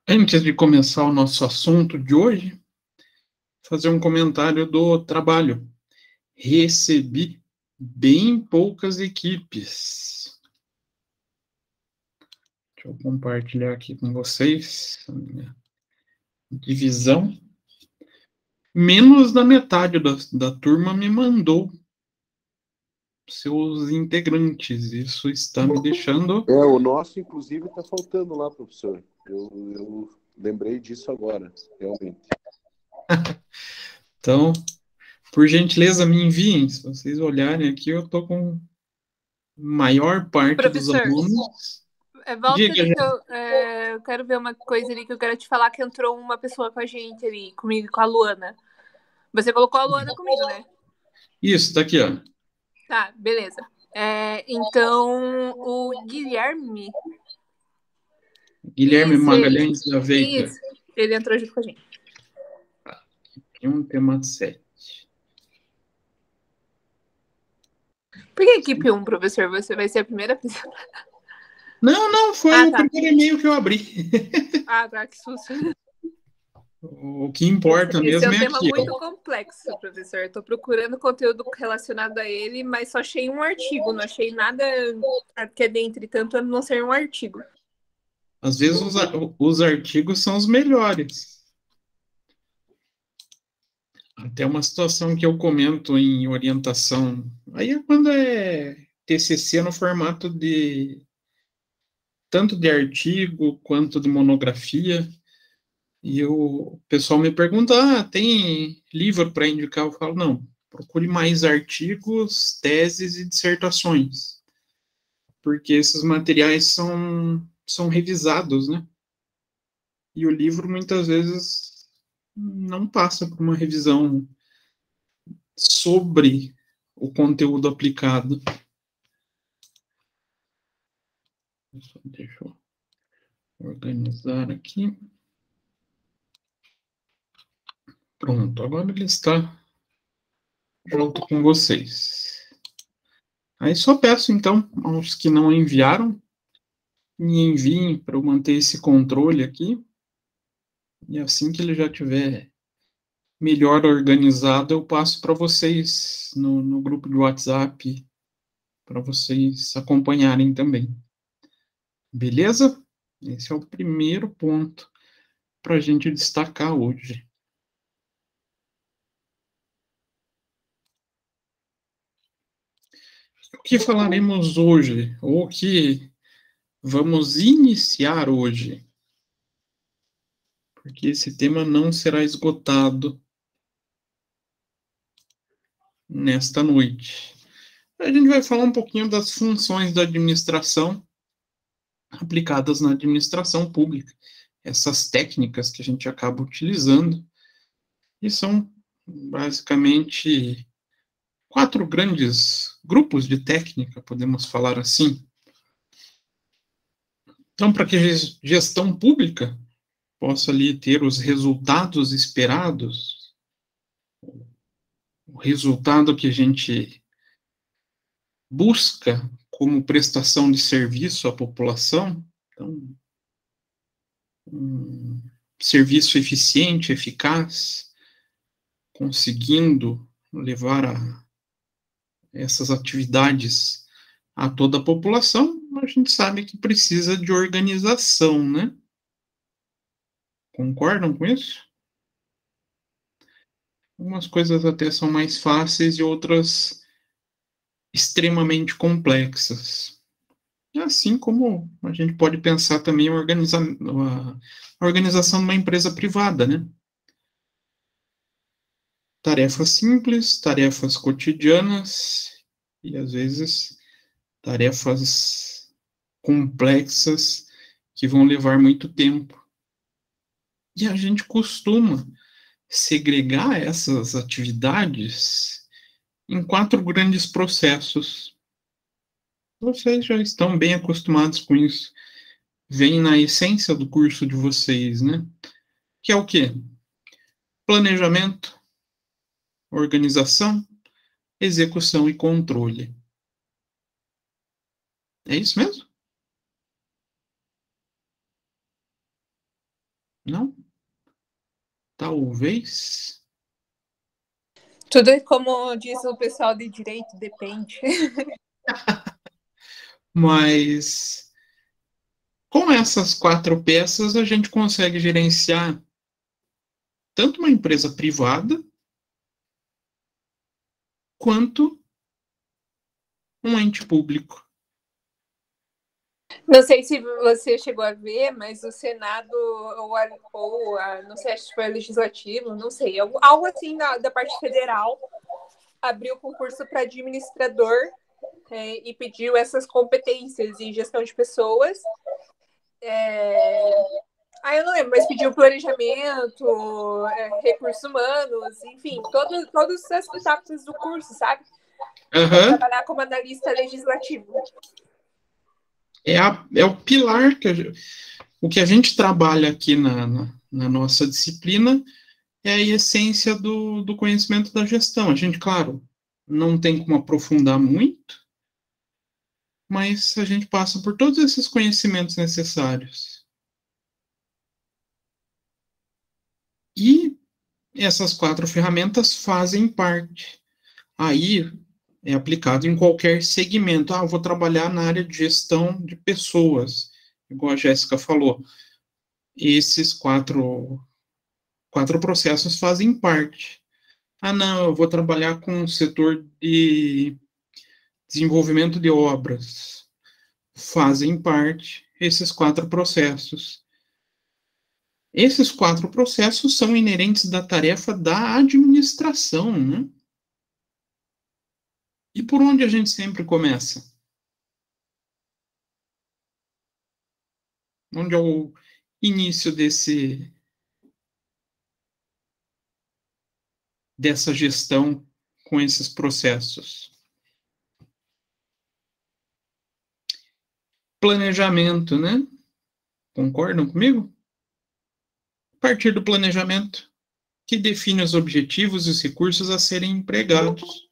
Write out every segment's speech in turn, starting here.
Antes de começar o nosso assunto de hoje, fazer um comentário do trabalho. Recebi bem poucas equipes. Deixa eu compartilhar aqui com vocês a minha divisão. Menos da metade da turma me mandou seus integrantes. Isso está me deixando. O nosso, inclusive, está faltando lá, professor. Eu lembrei disso agora, realmente. Então, por gentileza, me enviem. Se vocês olharem aqui, eu estou com a maior parte dos Professor, alunos. volta Diga, ali que eu quero ver uma coisa ali que eu quero te falar, que entrou uma pessoa com a gente ali, comigo, com a Luana. Você colocou a Luana comigo, né? Isso, tá aqui, ó. Tá, beleza. Então, o Guilherme Magalhães da Veiga. Isso, ele entrou junto com a gente. Tema 7. Por que equipe 1, professor? Você vai ser a primeira pessoa? Não, foi o primeiro e-mail que eu abri. Tá, que susto. O que importa mesmo é aqui. Esse é um tema muito complexo, professor. Eu tô procurando conteúdo relacionado a ele, mas só achei um artigo, não achei nada que é dentre tanto a não ser um artigo. Às vezes os artigos são os melhores. Até uma situação que eu comento em orientação. Aí é quando é TCC no formato de tanto de artigo quanto de monografia. E o pessoal me pergunta, tem livro para indicar? Eu falo, não, procure mais artigos, teses e dissertações, porque esses materiais são revisados, né? E o livro, muitas vezes, não passa por uma revisão sobre o conteúdo aplicado. Deixa eu organizar aqui. Pronto, agora ele está junto com vocês. Aí só peço, então, aos que não enviaram, me enviem para eu manter esse controle aqui. E assim que ele já tiver melhor organizado, eu passo para vocês no grupo de WhatsApp, para vocês acompanharem também. Beleza? Esse é o primeiro ponto para a gente destacar hoje. O que falaremos hoje? Ou o que vamos iniciar hoje? Porque esse tema não será esgotado nesta noite. A gente vai falar um pouquinho das funções da administração aplicadas na administração pública. Essas técnicas que a gente acaba utilizando, e são basicamente 4 grandes grupos de técnica, podemos falar assim. Então, para que a gestão pública possa ali ter os resultados esperados, o resultado que a gente busca como prestação de serviço à população, então, um serviço eficiente, eficaz, conseguindo levar essas atividades a toda a população, a gente sabe que precisa de organização, né? Concordam com isso? Algumas coisas até são mais fáceis e outras extremamente complexas. Assim como a gente pode pensar também a organização de uma empresa privada, né? Tarefas simples, tarefas cotidianas e, às vezes, tarefas complexas que vão levar muito tempo. E a gente costuma segregar essas atividades em 4 grandes processos. Vocês já estão bem acostumados com isso. Vem na essência do curso de vocês, né? Que é o quê? Planejamento, organização, execução e controle. É isso mesmo? Não? Talvez. Tudo é como diz o pessoal de direito, depende. Mas com essas 4 peças a gente consegue gerenciar tanto uma empresa privada quanto um ente público. Não sei se você chegou a ver, mas o Senado, não sei, acho que foi o Legislativo, não sei, algo assim da parte federal, abriu concurso para administrador e pediu essas competências em gestão de pessoas. Eu não lembro, mas pediu planejamento, recursos humanos, enfim, todas as etapas do curso, sabe? Para trabalhar como analista legislativo. É o pilar o que a gente trabalha aqui na nossa disciplina é a essência do conhecimento da gestão. A gente, claro, não tem como aprofundar muito, mas a gente passa por todos esses conhecimentos necessários. E essas 4 ferramentas fazem parte. Aí é aplicado em qualquer segmento. Eu vou trabalhar na área de gestão de pessoas, igual a Jéssica falou. Esses quatro processos fazem parte. Não, eu vou trabalhar com o setor de desenvolvimento de obras. Fazem parte esses 4 processos. Esses 4 processos são inerentes da tarefa da administração, né? E por onde a gente sempre começa? Onde é o início dessa gestão com esses processos? Planejamento, né? Concordam comigo? A partir do planejamento, que define os objetivos e os recursos a serem empregados.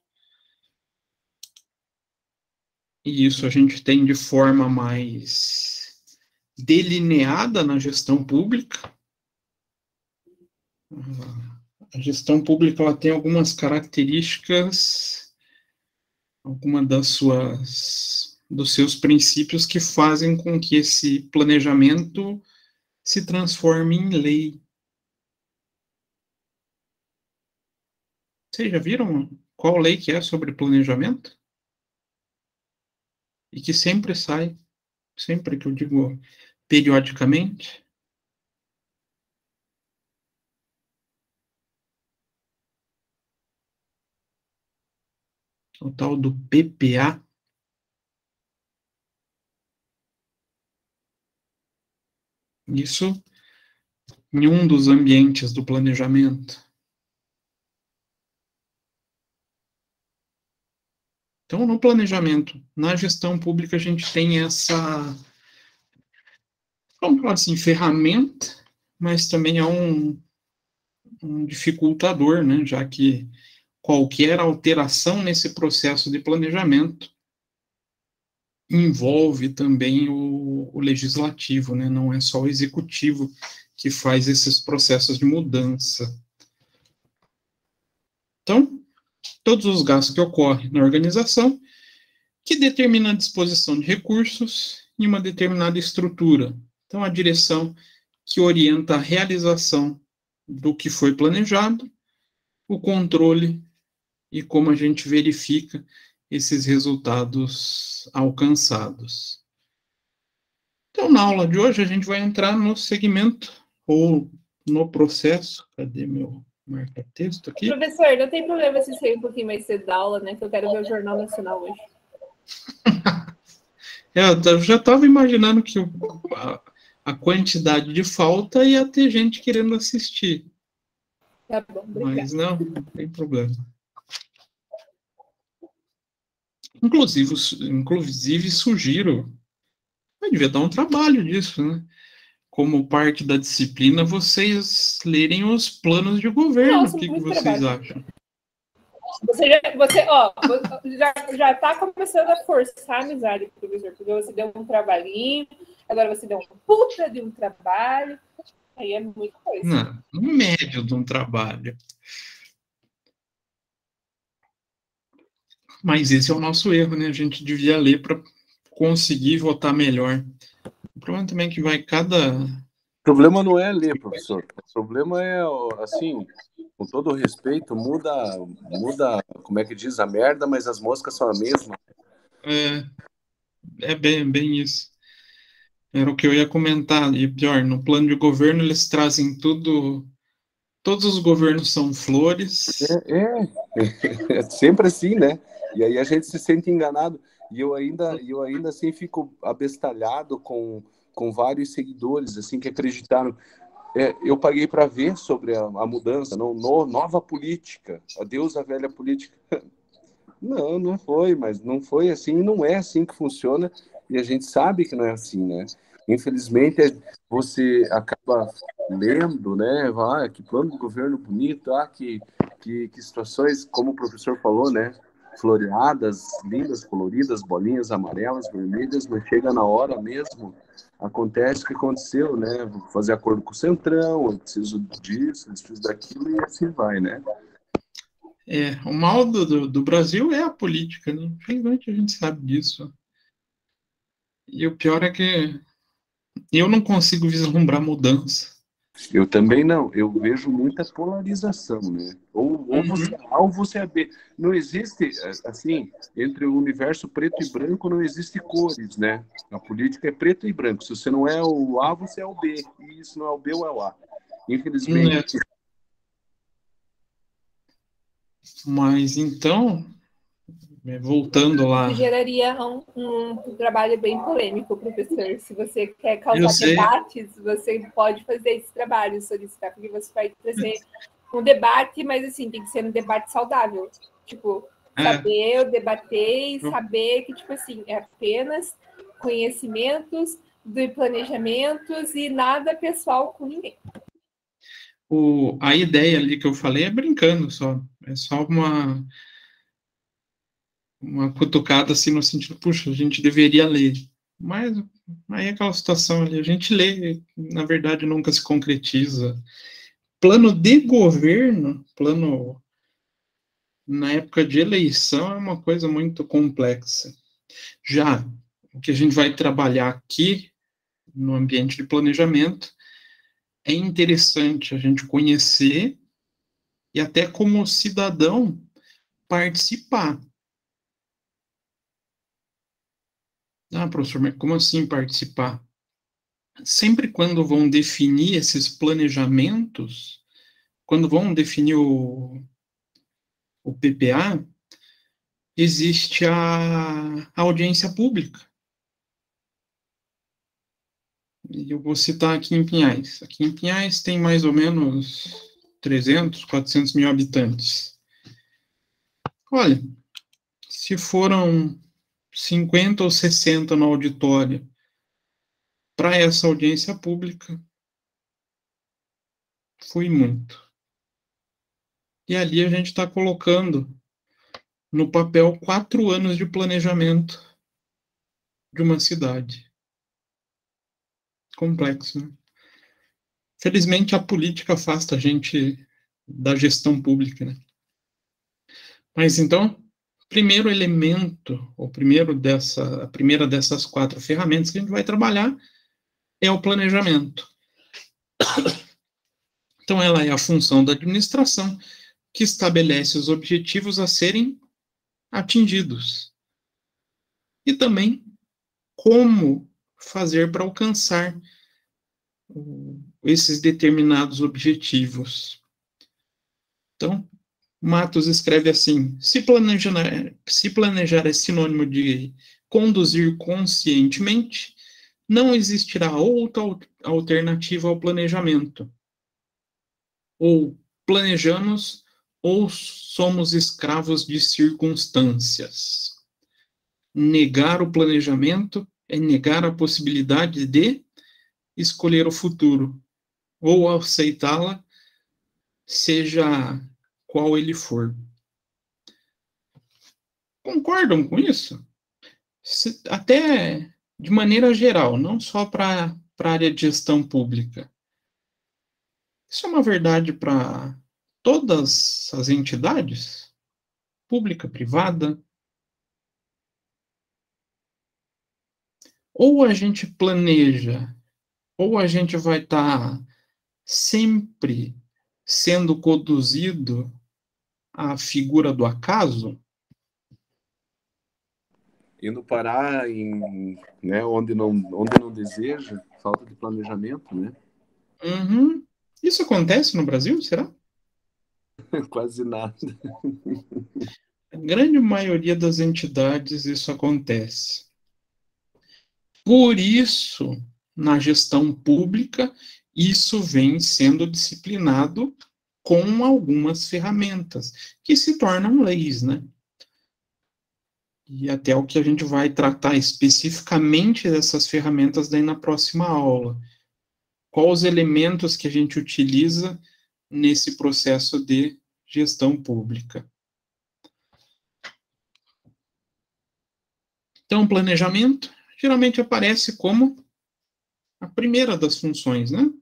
E isso a gente tem de forma mais delineada na gestão pública. A gestão pública ela tem algumas características, alguma dos seus princípios que fazem com que esse planejamento se transforme em lei. Vocês já viram qual lei que é sobre planejamento? E que sempre sai, sempre que eu digo periodicamente. O tal do PPA. Isso em um dos ambientes do planejamento. Então, no planejamento, na gestão pública, a gente tem essa, vamos falar assim, ferramenta, mas também é um dificultador, né? Já que qualquer alteração nesse processo de planejamento envolve também o legislativo, né? Não é só o executivo que faz esses processos de mudança. Então, todos os gastos que ocorrem na organização, que determina a disposição de recursos em uma determinada estrutura. Então, a direção que orienta a realização do que foi planejado, o controle e como a gente verifica esses resultados alcançados. Então, na aula de hoje, a gente vai entrar no segmento ou no processo. Cadê meu marca-texto aqui? Professor, não tem problema se sair um pouquinho mais cedo da aula, né? Que eu quero ver o Jornal Nacional hoje. Eu já estava imaginando que a quantidade de falta ia ter gente querendo assistir. Tá bom, obrigada. Mas não tem problema. Inclusive sugiro, eu devia dar um trabalho disso, né? Como parte da disciplina, vocês lerem os planos de governo. Nossa, o que vocês trabalho. acham? Você já está começando a forçar a amizade, professor, porque você deu um trabalhinho, agora você deu um puta de um trabalho. Aí é muita coisa. Não, no médio de um trabalho. Mas esse é o nosso erro, né? A gente devia ler para conseguir votar melhor. O problema também é que vai cada... O problema não é ler, professor. O problema é, assim, com todo respeito, muda, como é que diz, a merda, mas as moscas são a mesma. É bem isso. Era o que eu ia comentar. E pior, no plano de governo eles trazem tudo... Todos os governos são flores. É sempre assim, né? E aí a gente se sente enganado. E eu ainda assim fico abestalhado com vários seguidores assim que acreditaram. Eu paguei para ver sobre a mudança, nova política, adeus à velha política. Não foi, mas não foi assim, não é assim que funciona, e a gente sabe que não é assim, né? Infelizmente, você acaba lendo, né? Que plano de governo bonito, que situações, como o professor falou, né? Floreadas, lindas, coloridas, bolinhas amarelas, vermelhas, mas chega na hora mesmo, acontece o que aconteceu, né? Vou fazer acordo com o Centrão, eu preciso disso, eu preciso daquilo, e assim vai, né? O mal do Brasil é a política, né? Infelizmente a gente sabe disso. E o pior é que eu não consigo vislumbrar mudança. Eu também não. Eu vejo muita polarização, né? Ou você é A ou você é B. Não existe, assim, entre o universo preto e branco não existe cores, né? A política é preto e branco. Se você não é o A, você é o B. E se não é o B, ou é o A. Infelizmente. Mas então, voltando lá. Isso geraria um trabalho bem polêmico, professor. Se você quer Eu causar sei. debates, você pode fazer esse trabalho, solicitar, porque você vai trazer um debate, mas assim, tem que ser um debate saudável. Tipo, saber debater e saber que, tipo assim, é apenas conhecimentos de planejamentos e nada pessoal com ninguém. A ideia ali que eu falei é brincando só. É só uma cutucada assim no sentido, puxa, a gente deveria ler. Mas aí é aquela situação ali, a gente lê, na verdade nunca se concretiza. Plano de governo, plano na época de eleição é uma coisa muito complexa. Já o que a gente vai trabalhar aqui no ambiente de planejamento é interessante a gente conhecer e até como cidadão participar. Ah, professor, mas como assim participar? Sempre quando vão definir esses planejamentos, quando vão definir o PPA, existe a audiência pública. E eu vou citar aqui em Pinhais. Aqui em Pinhais tem mais ou menos 300, 400 mil habitantes. Olha, se foram 50 ou 60 no auditório para essa audiência pública, foi muito. E ali a gente está colocando no papel 4 anos de planejamento de uma cidade. Complexo, né? Felizmente, a política afasta a gente da gestão pública, né? Mas então, primeiro elemento, a primeira dessas 4 ferramentas que a gente vai trabalhar é o planejamento. Então, ela é a função da administração que estabelece os objetivos a serem atingidos. E também como fazer para alcançar esses determinados objetivos. Então, Matos escreve assim: se planejar é sinônimo de conduzir conscientemente, não existirá outra alternativa ao planejamento. Ou planejamos ou somos escravos de circunstâncias. Negar o planejamento é negar a possibilidade de escolher o futuro, ou aceitá-la, seja qual ele for. Concordam com isso? Até de maneira geral, não só para a área de gestão pública. Isso é uma verdade para todas as entidades, pública, privada? Ou a gente planeja, ou a gente vai estar sempre sendo conduzido à figura do acaso? Indo parar né, onde não deseja, falta de planejamento, né? Uhum. Isso acontece no Brasil, será? Quase nada. A grande maioria das entidades isso acontece. Por isso, na gestão pública, isso vem sendo disciplinado com algumas ferramentas que se tornam leis, né? E até o que a gente vai tratar especificamente dessas ferramentas daí na próxima aula. Quais os elementos que a gente utiliza nesse processo de gestão pública? Então, planejamento geralmente aparece como a primeira das funções, né?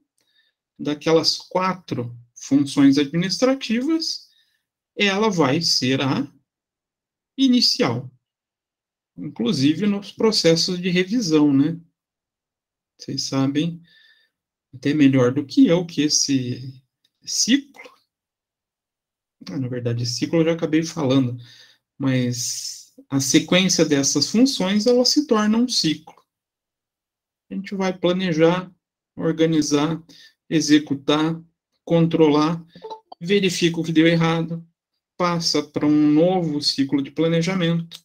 Daquelas 4 funções administrativas, ela vai ser a inicial, inclusive nos processos de revisão, né? Vocês sabem até melhor do que eu que esse ciclo, na verdade, esse ciclo eu já acabei falando, mas a sequência dessas funções, ela se torna um ciclo. A gente vai planejar, organizar, executar, controlar, verifica o que deu errado, passa para um novo ciclo de planejamento,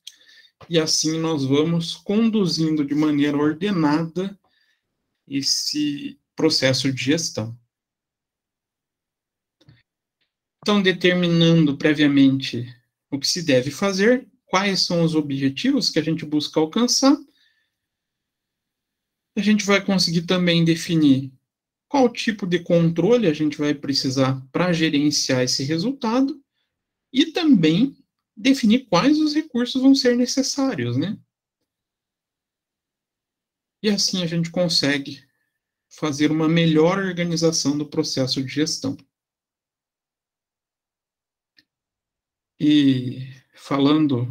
e assim nós vamos conduzindo de maneira ordenada esse processo de gestão. Então, determinando previamente o que se deve fazer, quais são os objetivos que a gente busca alcançar, a gente vai conseguir também definir qual tipo de controle a gente vai precisar para gerenciar esse resultado e também definir quais os recursos vão ser necessários, né? E assim a gente consegue fazer uma melhor organização do processo de gestão. E falando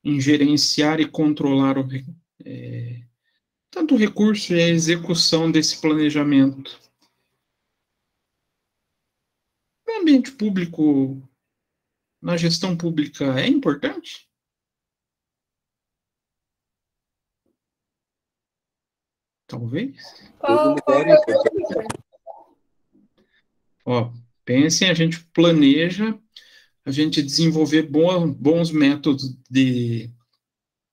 em gerenciar e controlar tanto o recurso e a execução desse planejamento. O ambiente público, na gestão pública, é importante? Talvez. Qual é a pergunta? Ó, pensem, a gente planeja, a gente desenvolver bons métodos de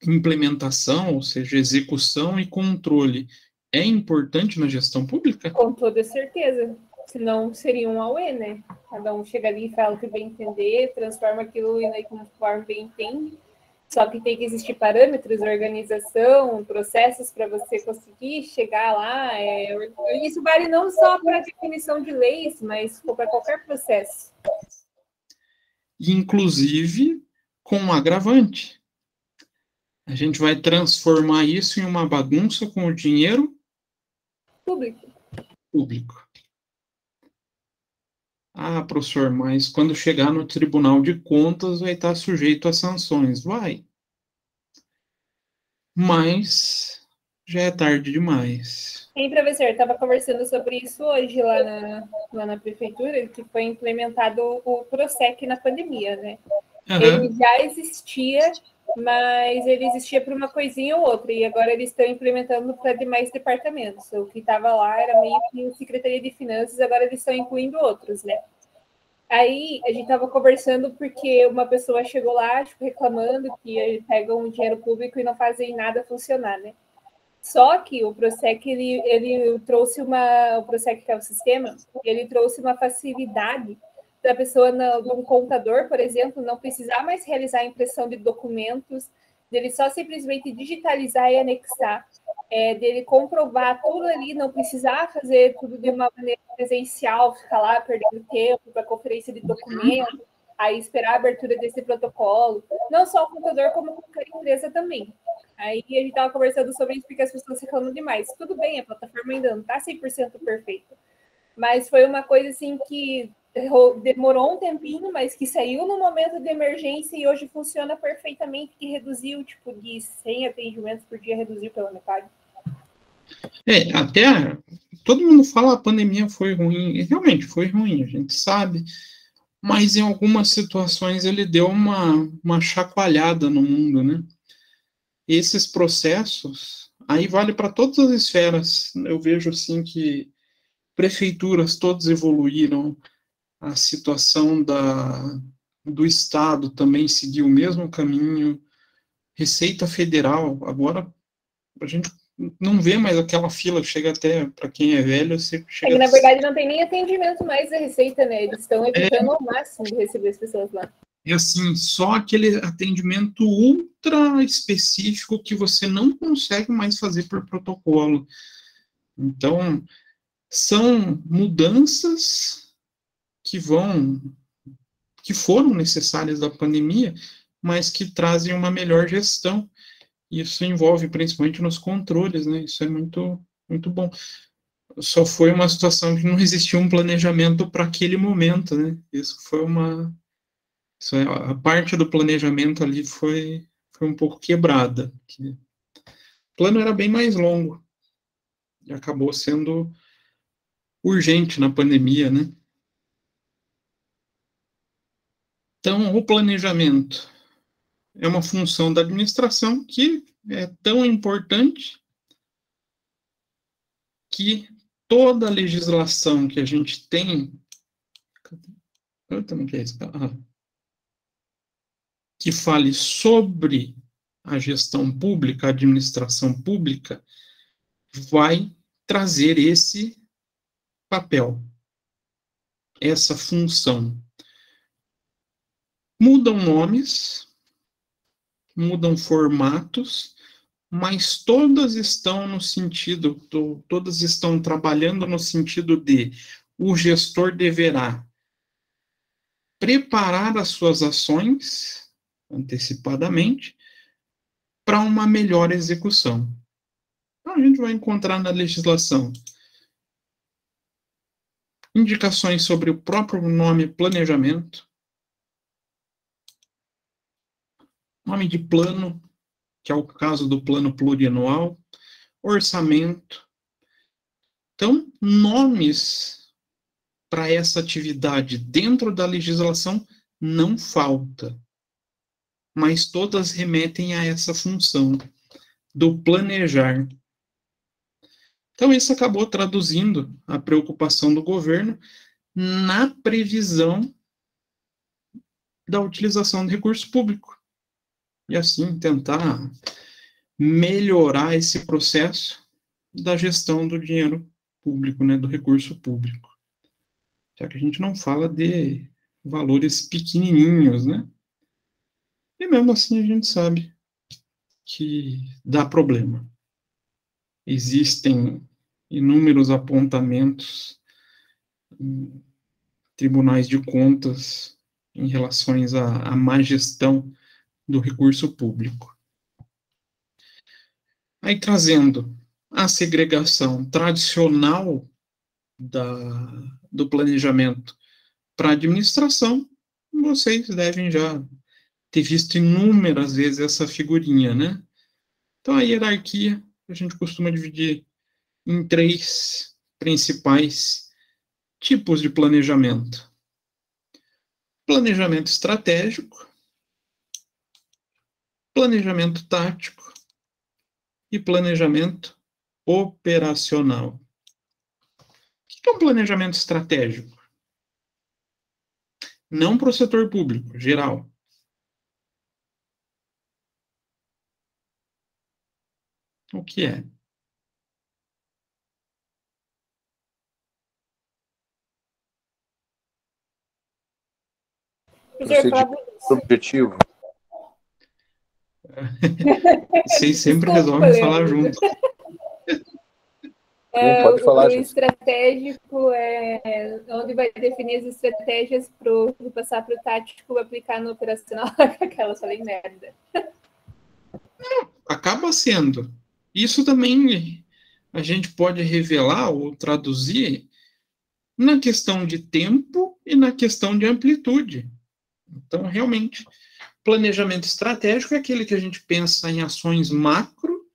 implementação, ou seja, execução e controle. É importante na gestão pública? Com toda certeza. Senão seria um auê, né? Cada um chega ali e fala o que bem entender, transforma aquilo e conforme bem entende. Só que tem que existir parâmetros, organização, processos para você conseguir chegar lá. Isso vale não só para a definição de leis, mas para qualquer processo. Inclusive com um agravante. A gente vai transformar isso em uma bagunça com o dinheiro público. Ah, professor, mas quando chegar no Tribunal de Contas vai estar sujeito a sanções. Vai. Mas já é tarde demais. Hein, professor, eu estava conversando sobre isso hoje lá na prefeitura, que foi implementado o PROSEC na pandemia, né? Uhum. Ele já existia, mas ele existia para uma coisinha ou outra, e agora eles estão implementando para demais departamentos. O que estava lá era meio que Secretaria de Finanças, agora eles estão incluindo outros, né? Aí a gente estava conversando porque uma pessoa chegou lá, tipo, reclamando que pegam o dinheiro público e não fazem nada funcionar, né? Só que o PROSEC, ele trouxe o PROSEC, que é o sistema, ele trouxe uma facilidade da pessoa, um contador, por exemplo, não precisar mais realizar a impressão de documentos, dele só simplesmente digitalizar e anexar, dele comprovar tudo ali, não precisar fazer tudo de uma maneira presencial, ficar lá perdendo tempo para conferência de documento, aí esperar a abertura desse protocolo. Não só o contador, como qualquer empresa também. Aí a gente estava conversando sobre isso porque as pessoas reclamam demais. Tudo bem, a plataforma ainda não está 100% perfeita. Mas foi uma coisa assim que demorou um tempinho, mas que saiu no momento de emergência e hoje funciona perfeitamente, que reduziu, tipo, de 100 atendimentos por dia, reduziu pela metade. Até todo mundo fala a pandemia foi ruim, e realmente foi ruim, a gente sabe, mas em algumas situações ele deu uma chacoalhada no mundo, né? Esses processos, aí vale para todas as esferas, eu vejo assim que prefeituras todas evoluíram, a situação do Estado também seguiu o mesmo caminho, Receita Federal, agora a gente não vê mais aquela fila, chega até, para quem é velho, você chega... que, na verdade, não tem nem atendimento mais da Receita, né? Eles estão evitando ao máximo de receber as pessoas lá. É assim, só aquele atendimento ultra específico que você não consegue mais fazer por protocolo. Então, são mudanças que foram necessárias da pandemia, mas que trazem uma melhor gestão. Isso envolve principalmente nos controles, né? Isso é muito, muito bom. Só foi uma situação que não existia um planejamento para aquele momento, né? A parte do planejamento ali foi um pouco quebrada. O plano era bem mais longo e acabou sendo urgente na pandemia, né? Então, o planejamento é uma função da administração que é tão importante que toda a legislação que a gente tem, eu também quero isso, que fale sobre a gestão pública, a administração pública, vai trazer esse papel, essa função. Mudam nomes, mudam formatos, mas todas estão no sentido, todas estão trabalhando no sentido de o gestor deverá preparar as suas ações antecipadamente para uma melhor execução. Então, a gente vai encontrar na legislação indicações sobre o próprio nome planejamento, nome de plano, que é o caso do plano plurianual, orçamento. Então, nomes para essa atividade dentro da legislação não falta, mas todas remetem a essa função do planejar. Então, isso acabou traduzindo a preocupação do governo na previsão da utilização do recurso público. E assim, tentar melhorar esse processo da gestão do dinheiro público, né, do recurso público. Já que a gente não fala de valores pequenininhos, né? E mesmo assim a gente sabe que dá problema. Existem inúmeros apontamentos em tribunais de contas em relação à má gestão do recurso público. Aí, trazendo a segregação tradicional do planejamento para a administração, vocês devem já ter visto inúmeras vezes essa figurinha, né? Então, a hierarquia a gente costuma dividir em 3 principais tipos de planejamento. Planejamento estratégico, planejamento tático e planejamento operacional. O que é um planejamento estratégico? Não para o setor público, geral. O que é? Objetivo. Vocês sempre resolvem falar junto. Pode falar, o estratégico é onde vai definir as estratégias para passar para o tático, aplicar no operacional. Aquela, falei merda. Acaba sendo. Isso também a gente pode revelar ou traduzir na questão de tempo e na questão de amplitude. Então, realmente, planejamento estratégico é aquele que a gente pensa em ações macro,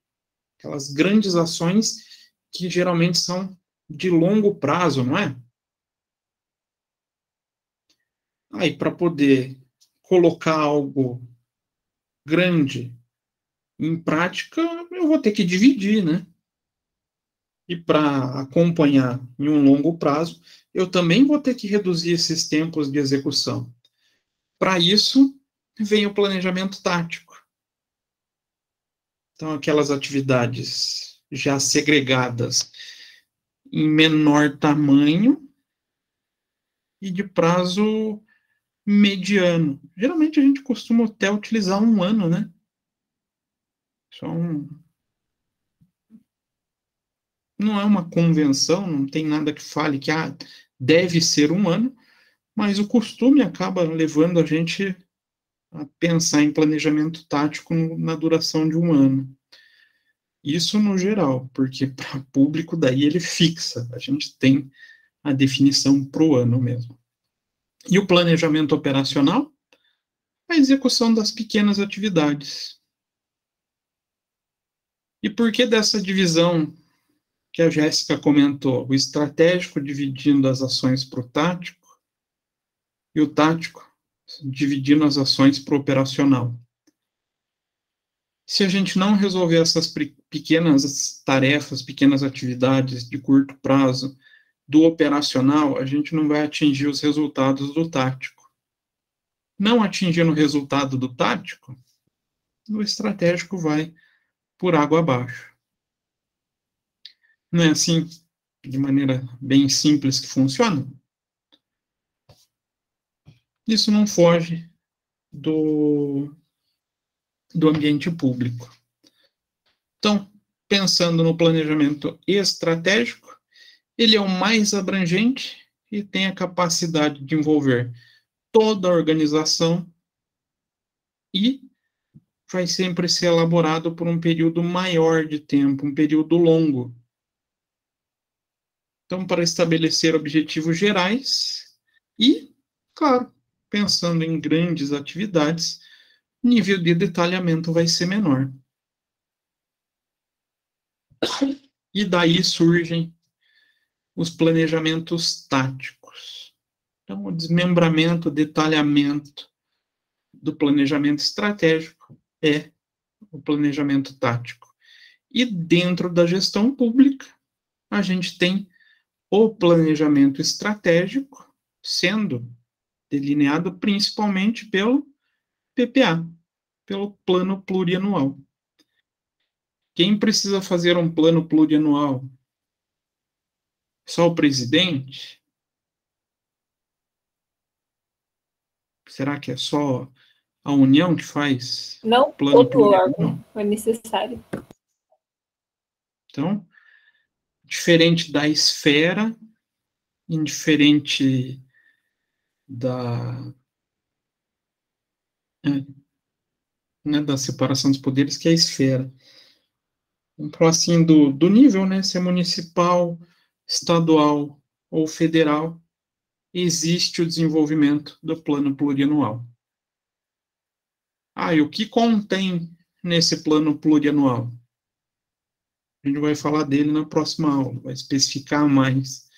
aquelas grandes ações que geralmente são de longo prazo, não é? Aí, para poder colocar algo grande em prática, eu vou ter que dividir, né? E para acompanhar em um longo prazo, eu também vou ter que reduzir esses tempos de execução. Para isso, vem o planejamento tático. Então, aquelas atividades já segregadas em menor tamanho e de prazo mediano. Geralmente a gente costuma até utilizar um ano, né? Não é uma convenção, não tem nada que fale que deve ser um ano, mas o costume acaba levando a gente a pensar em planejamento tático na duração de um ano. Isso no geral, porque para público daí ele fixa, a gente tem a definição para o ano mesmo. E o planejamento operacional? A execução das pequenas atividades. E por que dessa divisão que a Jéssica comentou? O estratégico dividindo as ações para o tático e o tático dividindo as ações para o operacional. Se a gente não resolver essas pequenas tarefas, pequenas atividades de curto prazo do operacional, a gente não vai atingir os resultados do tático. Não atingindo o resultado do tático, o estratégico vai por água abaixo. Não é assim, de maneira bem simples, que funciona? Isso não foge do ambiente público. Então, pensando no planejamento estratégico, ele é o mais abrangente e tem a capacidade de envolver toda a organização e vai sempre ser elaborado por um período maior de tempo, um período longo. Então, para estabelecer objetivos gerais e, claro, pensando em grandes atividades, o nível de detalhamento vai ser menor. E daí surgem os planejamentos táticos. Então, o desmembramento, detalhamento do planejamento estratégico é o planejamento tático. E dentro da gestão pública, a gente tem o planejamento estratégico sendo delineado principalmente pelo PPA, pelo Plano Plurianual. Quem precisa fazer um plano plurianual? Só o presidente? Será que é só a União que faz Não, plano todo plurianual? órgão é necessário. Então, diferente da esfera, indiferente da, da separação dos poderes, que é a esfera. Vamos falar assim do nível, né? Se é municipal, estadual ou federal, existe o desenvolvimento do plano plurianual. E o que contém nesse plano plurianual? A gente vai falar dele na próxima aula, vai especificar mais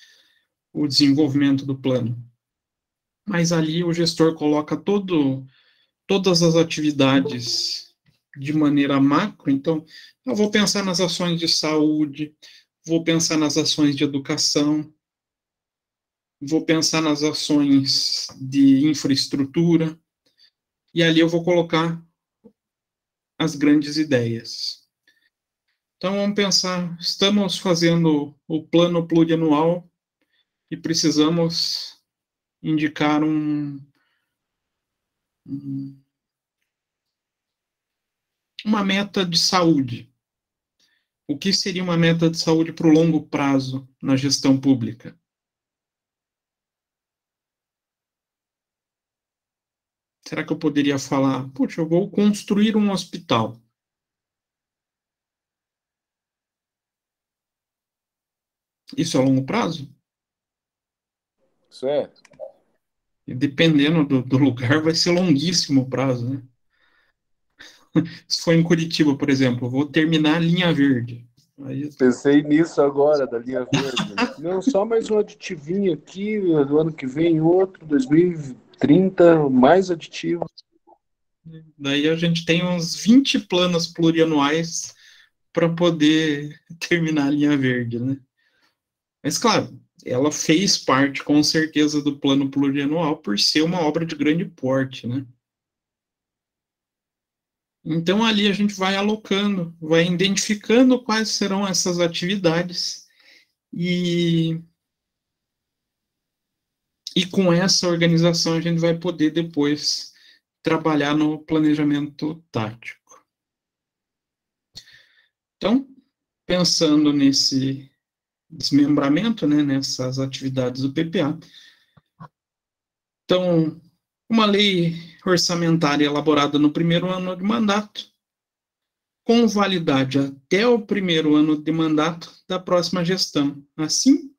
o desenvolvimento do plano. Mas ali o gestor coloca todas as atividades de maneira macro, então eu vou pensar nas ações de saúde, vou pensar nas ações de educação, vou pensar nas ações de infraestrutura, e ali eu vou colocar as grandes ideias. Então, vamos pensar, estamos fazendo o plano plurianual e precisamos indicar uma meta de saúde. O que seria uma meta de saúde para o longo prazo na gestão pública? Será que eu poderia falar, puxa, eu vou construir um hospital? Isso é a longo prazo? Isso é. E dependendo do lugar, vai ser longuíssimo o prazo, né? Se for em Curitiba, por exemplo, vou terminar a linha verde. Aí, Pensei nisso agora, da linha verde. Não, só mais um aditivinho aqui, do ano que vem outro, 2030, mais aditivo. daí a gente tem uns 20 planos plurianuais para poder terminar a linha verde, né? Mas, claro, ela fez parte, com certeza, do plano plurianual por ser uma obra de grande porte, né? Então, ali a gente vai alocando, vai identificando quais serão essas atividades e com essa organização a gente vai poder depois trabalhar no planejamento tático. Então, pensando nesse desmembramento, né, nessas atividades do PPA, então, uma lei orçamentária elaborada no primeiro ano de mandato, com validade até o primeiro ano de mandato da próxima gestão. Assim,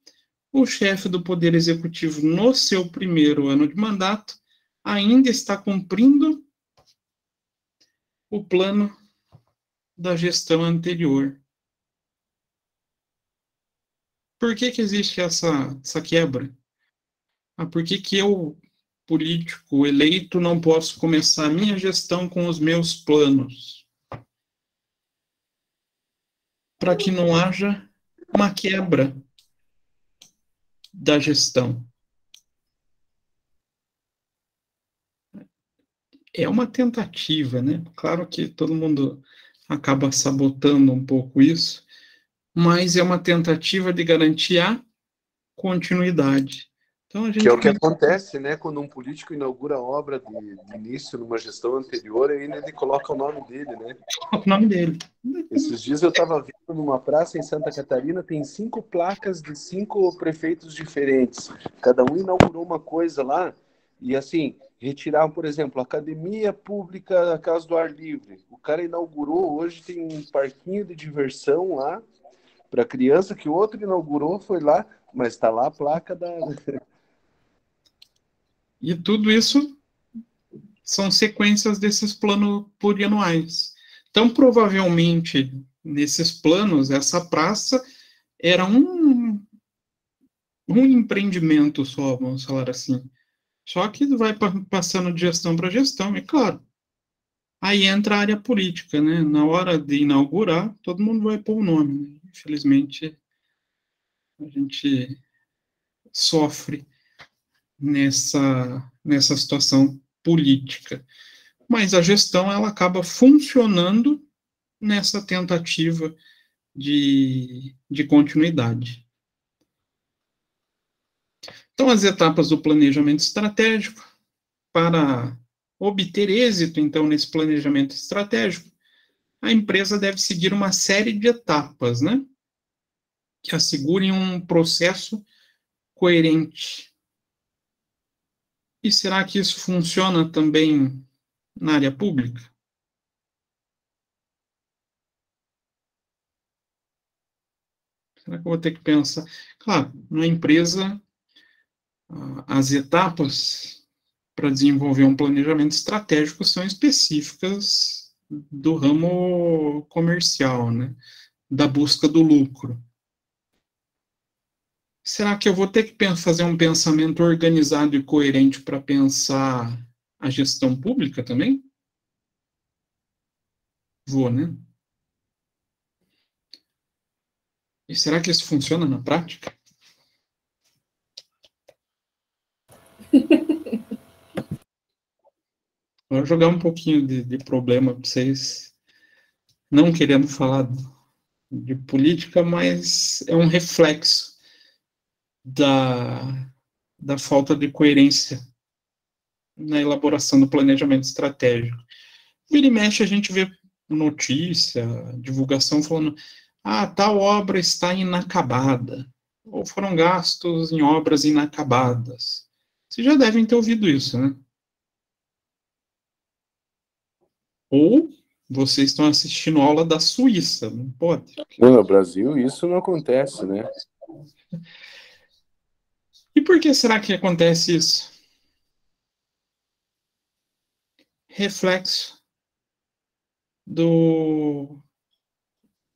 o chefe do Poder Executivo, no seu primeiro ano de mandato, ainda está cumprindo o plano da gestão anterior. Por que existe essa quebra? Por que eu, político eleito, não posso começar a minha gestão com os meus planos? Para que não haja uma quebra da gestão. É uma tentativa, né? Claro que todo mundo acaba sabotando um pouco isso, mas é uma tentativa de garantir a continuidade. Então, a gente Que é o que acontece, né? Quando um político inaugura a obra de início numa gestão anterior, ainda ele coloca o nome dele, né? o nome dele. Esses dias eu estava vendo numa praça em Santa Catarina, tem 5 placas de 5 prefeitos diferentes. Cada um inaugurou uma coisa lá e, assim, retiraram, por exemplo, a Academia Pública da Casa do Ar Livre. O cara inaugurou, hoje tem um parquinho de diversão lá para criança, que o outro inaugurou, foi lá, mas está lá a placa da... E tudo isso são sequências desses planos plurianuais. Então, provavelmente, nesses planos, essa praça era um empreendimento só, vamos falar assim. Só que vai passando de gestão para gestão, e claro, aí entra a área política, né? Na hora de inaugurar, todo mundo vai pôr o nome, né? Infelizmente, a gente sofre nessa situação política. Mas a gestão, ela acaba funcionando nessa tentativa de continuidade. Então, as etapas do planejamento estratégico, para obter êxito, então, nesse planejamento estratégico, a empresa deve seguir uma série de etapas, né? Que assegurem um processo coerente. E será que isso funciona também na área pública? Será que eu vou ter que pensar? Claro, na empresa, as etapas para desenvolver um planejamento estratégico são específicas do ramo comercial, né? Da busca do lucro. Será que eu vou ter que fazer um pensamento organizado e coerente para pensar a gestão pública também? Vou, né? E será que isso funciona na prática? Vou jogar um pouquinho de problema para vocês, não querendo falar de política, mas é um reflexo da falta de coerência na elaboração do planejamento estratégico. Vira e mexe, a gente vê notícia, divulgação falando, tal obra está inacabada, ou foram gastos em obras inacabadas. Vocês já devem ter ouvido isso, né? Ou vocês estão assistindo aula da Suíça, não pode? No Brasil isso não acontece, né? E por que será que acontece isso? Reflexo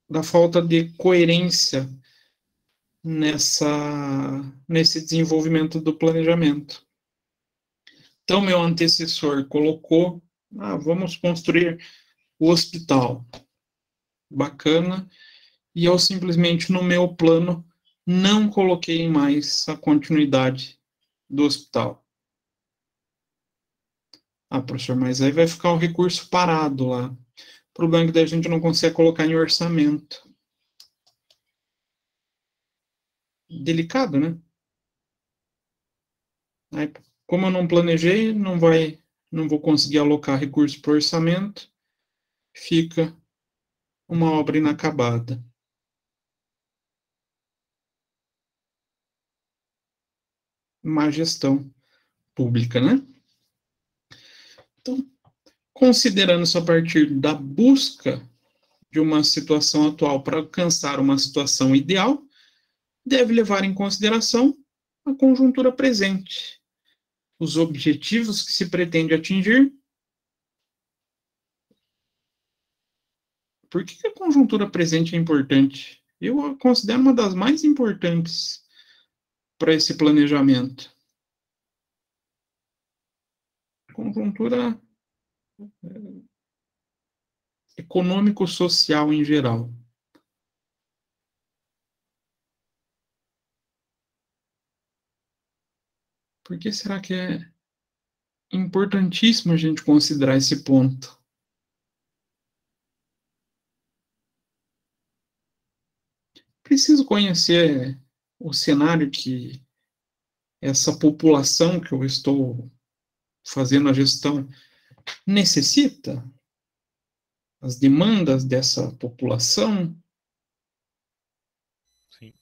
da falta de coerência nesse desenvolvimento do planejamento. Então, meu antecessor colocou, vamos construir o hospital. Bacana. E eu simplesmente, no meu plano, não coloquei mais a continuidade do hospital. Professor, mas aí vai ficar o recurso parado lá. O problema é que daí a gente não consegue colocar em orçamento. Delicado, né? Aí, como eu não planejei, não vou conseguir alocar recurso para o orçamento, fica uma obra inacabada. Má gestão pública, né? Então, considerando isso a partir da busca de uma situação atual para alcançar uma situação ideal, deve levar em consideração a conjuntura presente, os objetivos que se pretende atingir. Por que a conjuntura presente é importante? Eu a considero uma das mais importantes para esse planejamento. Conjuntura econômico-social em geral. Por que será que é importantíssimo a gente considerar esse ponto? Preciso conhecer o cenário que essa população que eu estou fazendo a gestão necessita, as demandas dessa população. Sim.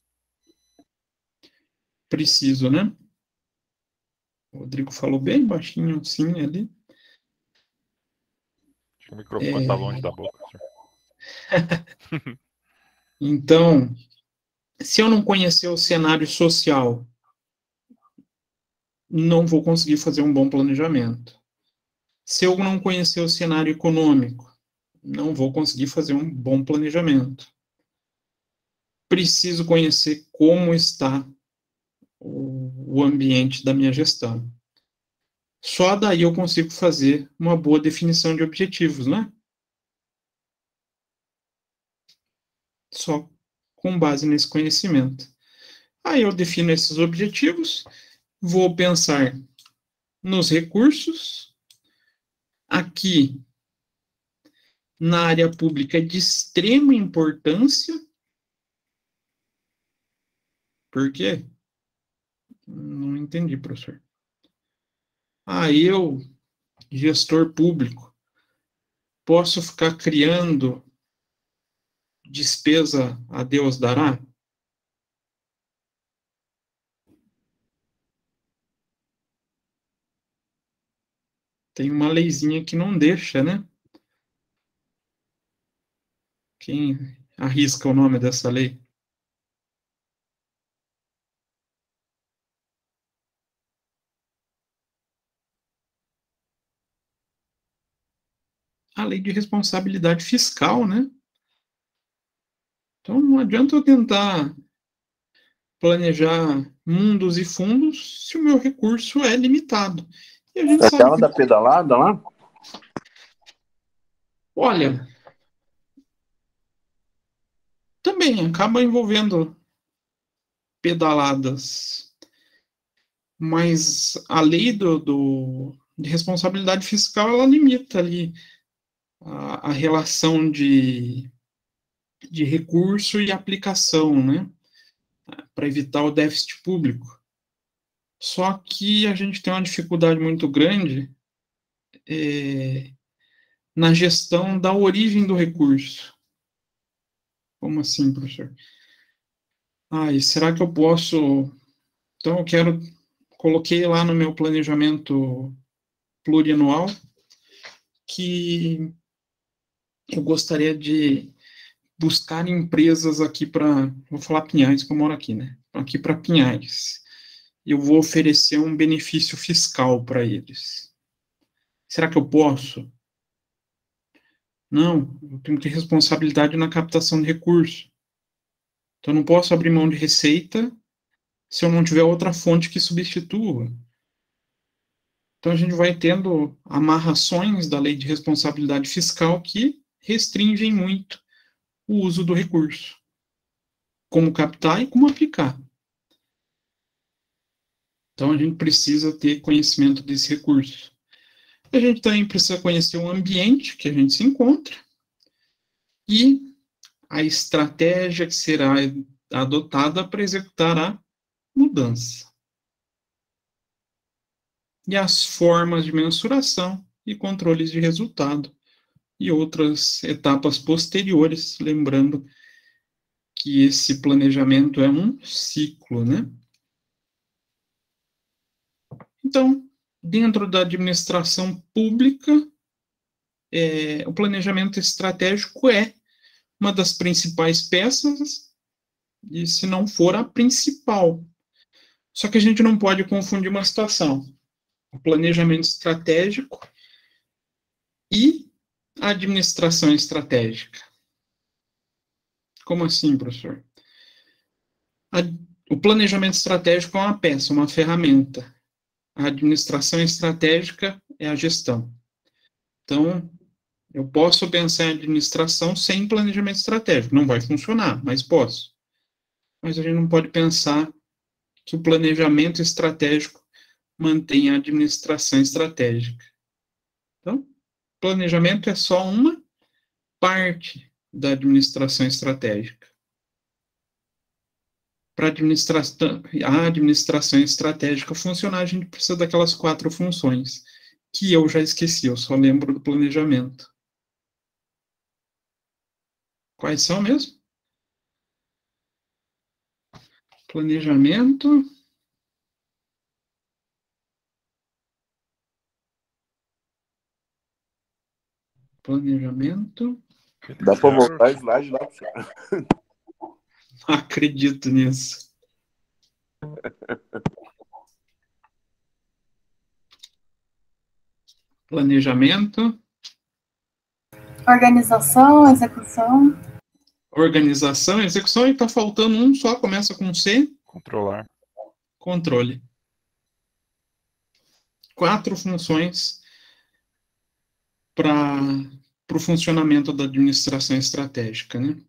Preciso, né? O Rodrigo falou bem baixinho, sim, ali. Acho que o microfone está longe da boca, senhor. Então, se eu não conhecer o cenário social, não vou conseguir fazer um bom planejamento. Se eu não conhecer o cenário econômico, não vou conseguir fazer um bom planejamento. Preciso conhecer como está o ambiente da minha gestão. Só daí eu consigo fazer uma boa definição de objetivos, né? Só com base nesse conhecimento. Aí eu defino esses objetivos, vou pensar nos recursos. Aqui, na área pública, é de extrema importância. Por quê? Não entendi, professor. Eu, gestor público, posso ficar criando despesa a Deus dará? Tem uma leizinha que não deixa, né? Quem arrisca o nome dessa lei? A lei de responsabilidade fiscal, né? Então, não adianta eu tentar planejar mundos e fundos se o meu recurso é limitado. E a gente sabe Aquela da pedalada lá? Olha, também acaba envolvendo pedaladas, mas a lei de responsabilidade fiscal, ela limita ali a relação de recurso e aplicação, né? Para evitar o déficit público. Só que a gente tem uma dificuldade muito grande na gestão da origem do recurso. Como assim, professor? E será que eu posso... Então, coloquei lá no meu planejamento plurianual que eu gostaria de buscar empresas aqui vou falar Pinhais, que eu moro aqui, né? Aqui para Pinhais. eu vou oferecer um benefício fiscal para eles. Será que eu posso? Não, eu tenho que ter responsabilidade na captação de recursos. Então, eu não posso abrir mão de receita se eu não tiver outra fonte que substitua. Então, a gente vai tendo amarrações da lei de responsabilidade fiscal que restringem muito o uso do recurso. Como captar e como aplicar. Então, a gente precisa ter conhecimento desse recurso. A gente também precisa conhecer o ambiente que a gente se encontra e a estratégia que será adotada para executar a mudança. E as formas de mensuração e controles de resultado e outras etapas posteriores, lembrando que esse planejamento é um ciclo, né? Então, dentro da administração pública, o planejamento estratégico é uma das principais peças, e se não for a principal. Só que a gente não pode confundir uma situação. O planejamento estratégico e a administração estratégica. Como assim, professor? O planejamento estratégico é uma peça, uma ferramenta. A administração estratégica é a gestão. Então, eu posso pensar em administração sem planejamento estratégico. Não vai funcionar, mas posso. Mas a gente não pode pensar que o planejamento estratégico mantém a administração estratégica. Então, planejamento é só uma parte da administração estratégica. Para a administração estratégica funcionar, a gente precisa daquelas 4 funções, que eu já esqueci, eu só lembro do planejamento. Quais são mesmo? Planejamento. Planejamento. Dá para voltar a slide lá, professor? Não acredito nisso. Planejamento. Organização, execução. Organização, execução, e está faltando um só, começa com C. Controlar. Controle. 4 funções para o funcionamento da administração estratégica, né?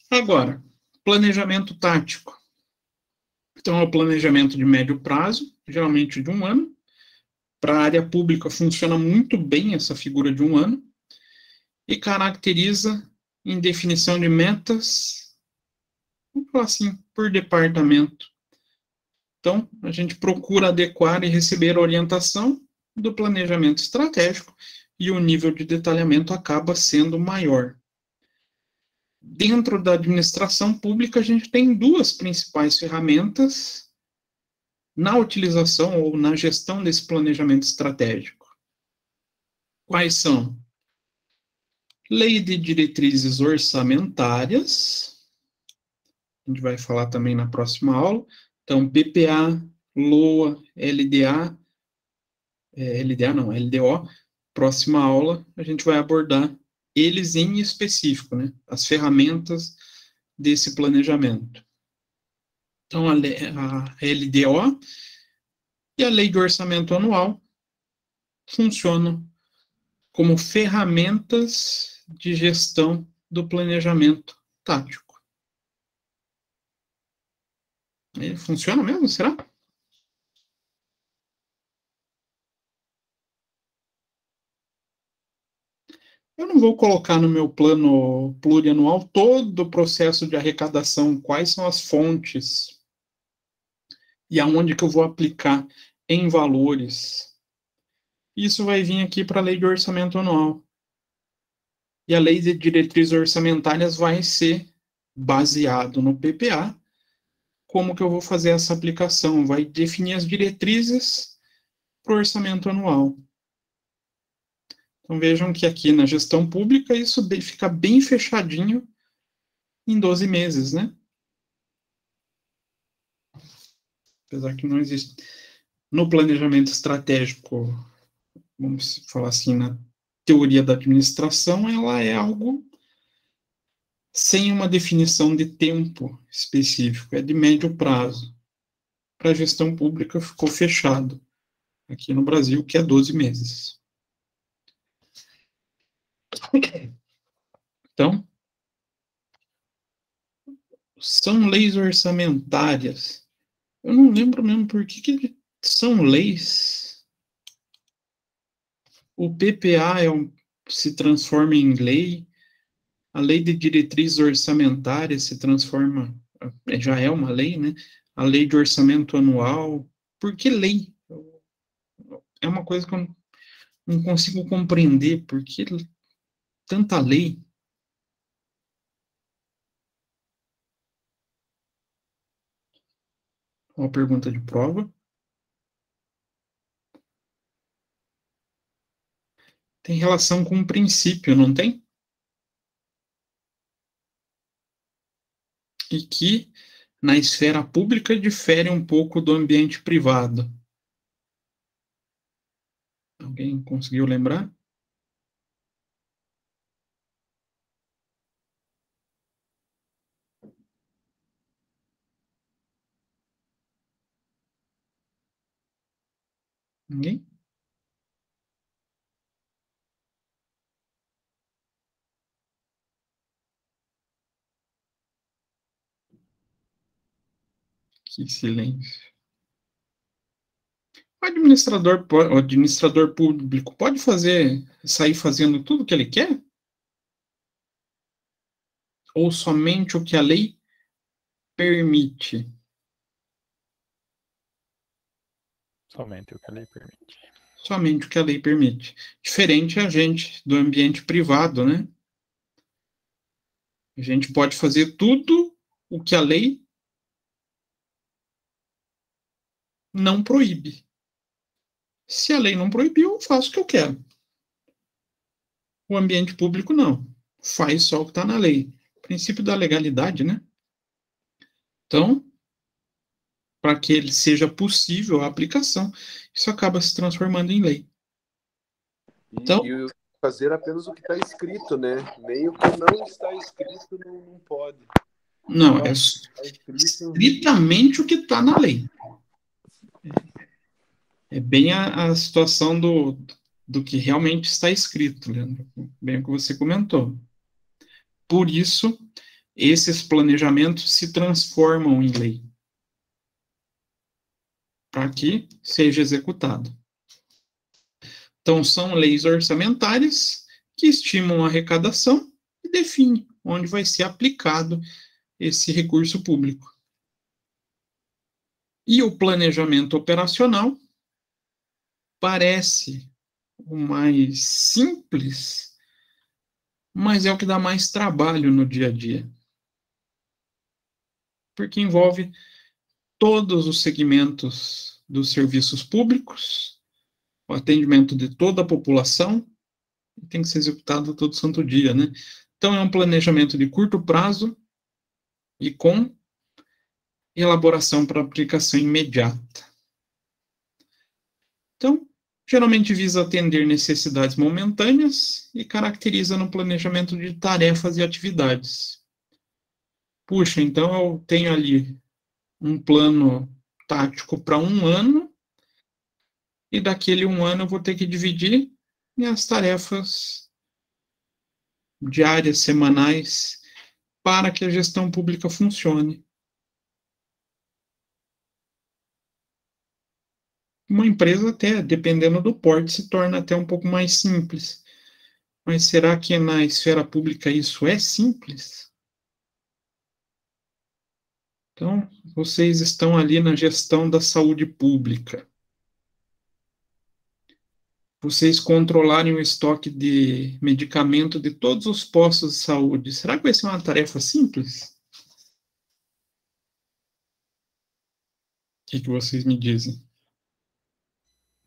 Agora, planejamento tático. Então, é o planejamento de médio prazo, geralmente de 1 ano. Para a área pública funciona muito bem essa figura de 1 ano e caracteriza em definição de metas, vamos falar assim, por departamento. Então, a gente procura adequar e receber a orientação do planejamento estratégico e o nível de detalhamento acaba sendo maior. Dentro da administração pública, a gente tem 2 principais ferramentas na utilização ou na gestão desse planejamento estratégico. Quais são? Lei de diretrizes orçamentárias, a gente vai falar também na próxima aula. Então, PPA, LOA, LDA, LDO, próxima aula, a gente vai abordar eles em específico, né? As ferramentas desse planejamento. Então, a LDO e a Lei de Orçamento Anual funcionam como ferramentas de gestão do planejamento tático. Funciona mesmo, será? Eu não vou colocar no meu plano plurianual todo o processo de arrecadação, quais são as fontes e aonde que eu vou aplicar em valores. Isso vai vir aqui para a Lei de Orçamento Anual. E a Lei de Diretrizes Orçamentárias vai ser baseado no PPA. Como que eu vou fazer essa aplicação? Vai definir as diretrizes para o orçamento anual. Então, vejam que aqui na gestão pública, isso fica bem fechadinho em 12 meses, né? apesar que não existe. No planejamento estratégico, vamos falar assim, na teoria da administração, ela é algo sem uma definição de tempo específico, é de médio prazo. Para a gestão pública ficou fechado aqui no Brasil, que é 12 meses. Então, são leis orçamentárias. Eu não lembro mesmo por que são leis. O PPA se transforma em lei, a lei de diretrizes orçamentárias se transforma, já é uma lei, né? A lei de orçamento anual. Por que lei? É uma coisa que eu não consigo compreender. Por que tanta lei? Uma pergunta de prova. Tem relação com o princípio, não tem? E que, na esfera pública, difere um pouco do ambiente privado. Alguém conseguiu lembrar? Ninguém? Que silêncio. O administrador público pode sair fazendo tudo o que ele quer? Ou somente o que a lei permite? Somente o que a lei permite. Somente o que a lei permite. Diferente a gente do ambiente privado, né? A gente pode fazer tudo o que a lei não proíbe. Se a lei não proibiu, eu faço o que eu quero. O ambiente público não. Faz só o que está na lei. Princípio da legalidade, né? Então, para que ele seja possível a aplicação, isso acaba se transformando em lei. Então, E fazer apenas o que está escrito, né? Nem o que não está escrito não pode. não, é estritamente o que está na lei. É bem a situação do que realmente está escrito, Leandro. Bem o que você comentou. Por isso, esses planejamentos se transformam em lei, para que seja executado. Então, são leis orçamentárias que estimam a arrecadação e definem onde vai ser aplicado esse recurso público. E o planejamento operacional parece o mais simples, mas é o que dá mais trabalho no dia a dia. Porque envolve todos os segmentos dos serviços públicos, o atendimento de toda a população, tem que ser executado todo santo dia, né? Então, é um planejamento de curto prazo e com elaboração para aplicação imediata. Então, geralmente visa atender necessidades momentâneas e caracteriza no planejamento de tarefas e atividades. Puxa, então eu tenho ali um plano tático para um ano e daquele um ano eu vou ter que dividir minhas tarefas diárias, semanais, para que a gestão pública funcione. Uma empresa até, dependendo do porte, se torna até um pouco mais simples. Mas será que na esfera pública isso é simples? Então, vocês estão ali na gestão da saúde pública. Vocês controlarem o estoque de medicamento de todos os postos de saúde. Será que vai ser uma tarefa simples? O que vocês me dizem?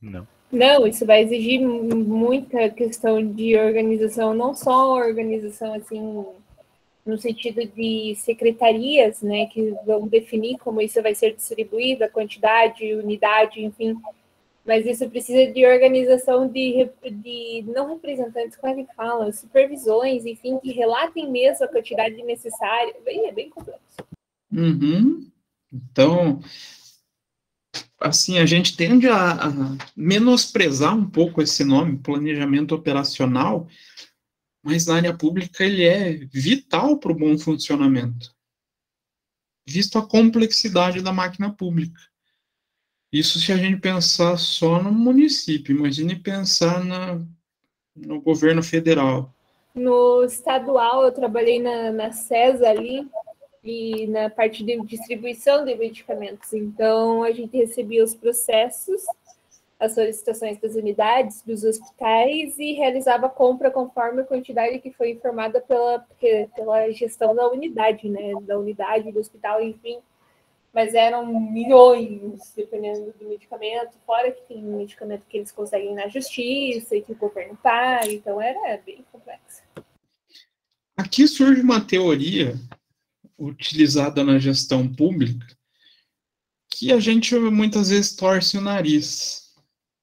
Não. Não, isso vai exigir muita questão de organização, não só organização assim no sentido de secretarias, né, que vão definir como isso vai ser distribuído, a quantidade, unidade, enfim. Mas isso precisa de organização de não representantes, como é que fala? Supervisões, enfim, que relatem mesmo a quantidade necessária. É bem complexo. Uhum. Então, assim, a gente tende a menosprezar um pouco esse nome, planejamento operacional, mas na área pública ele é vital para o bom funcionamento, visto a complexidade da máquina pública. Isso se a gente pensar só no município, imagine pensar no governo federal. No estadual, eu trabalhei na CESA ali, e na parte de distribuição de medicamentos. Então, a gente recebia os processos, as solicitações das unidades, dos hospitais, e realizava a compra conforme a quantidade que foi informada pela gestão da unidade, né? Da unidade, do hospital, enfim. Mas eram milhões, dependendo do medicamento, fora que tem medicamento que eles conseguem na justiça e que o governo paga, então era bem complexo. Aqui surge uma teoria utilizada na gestão pública que a gente muitas vezes torce o nariz.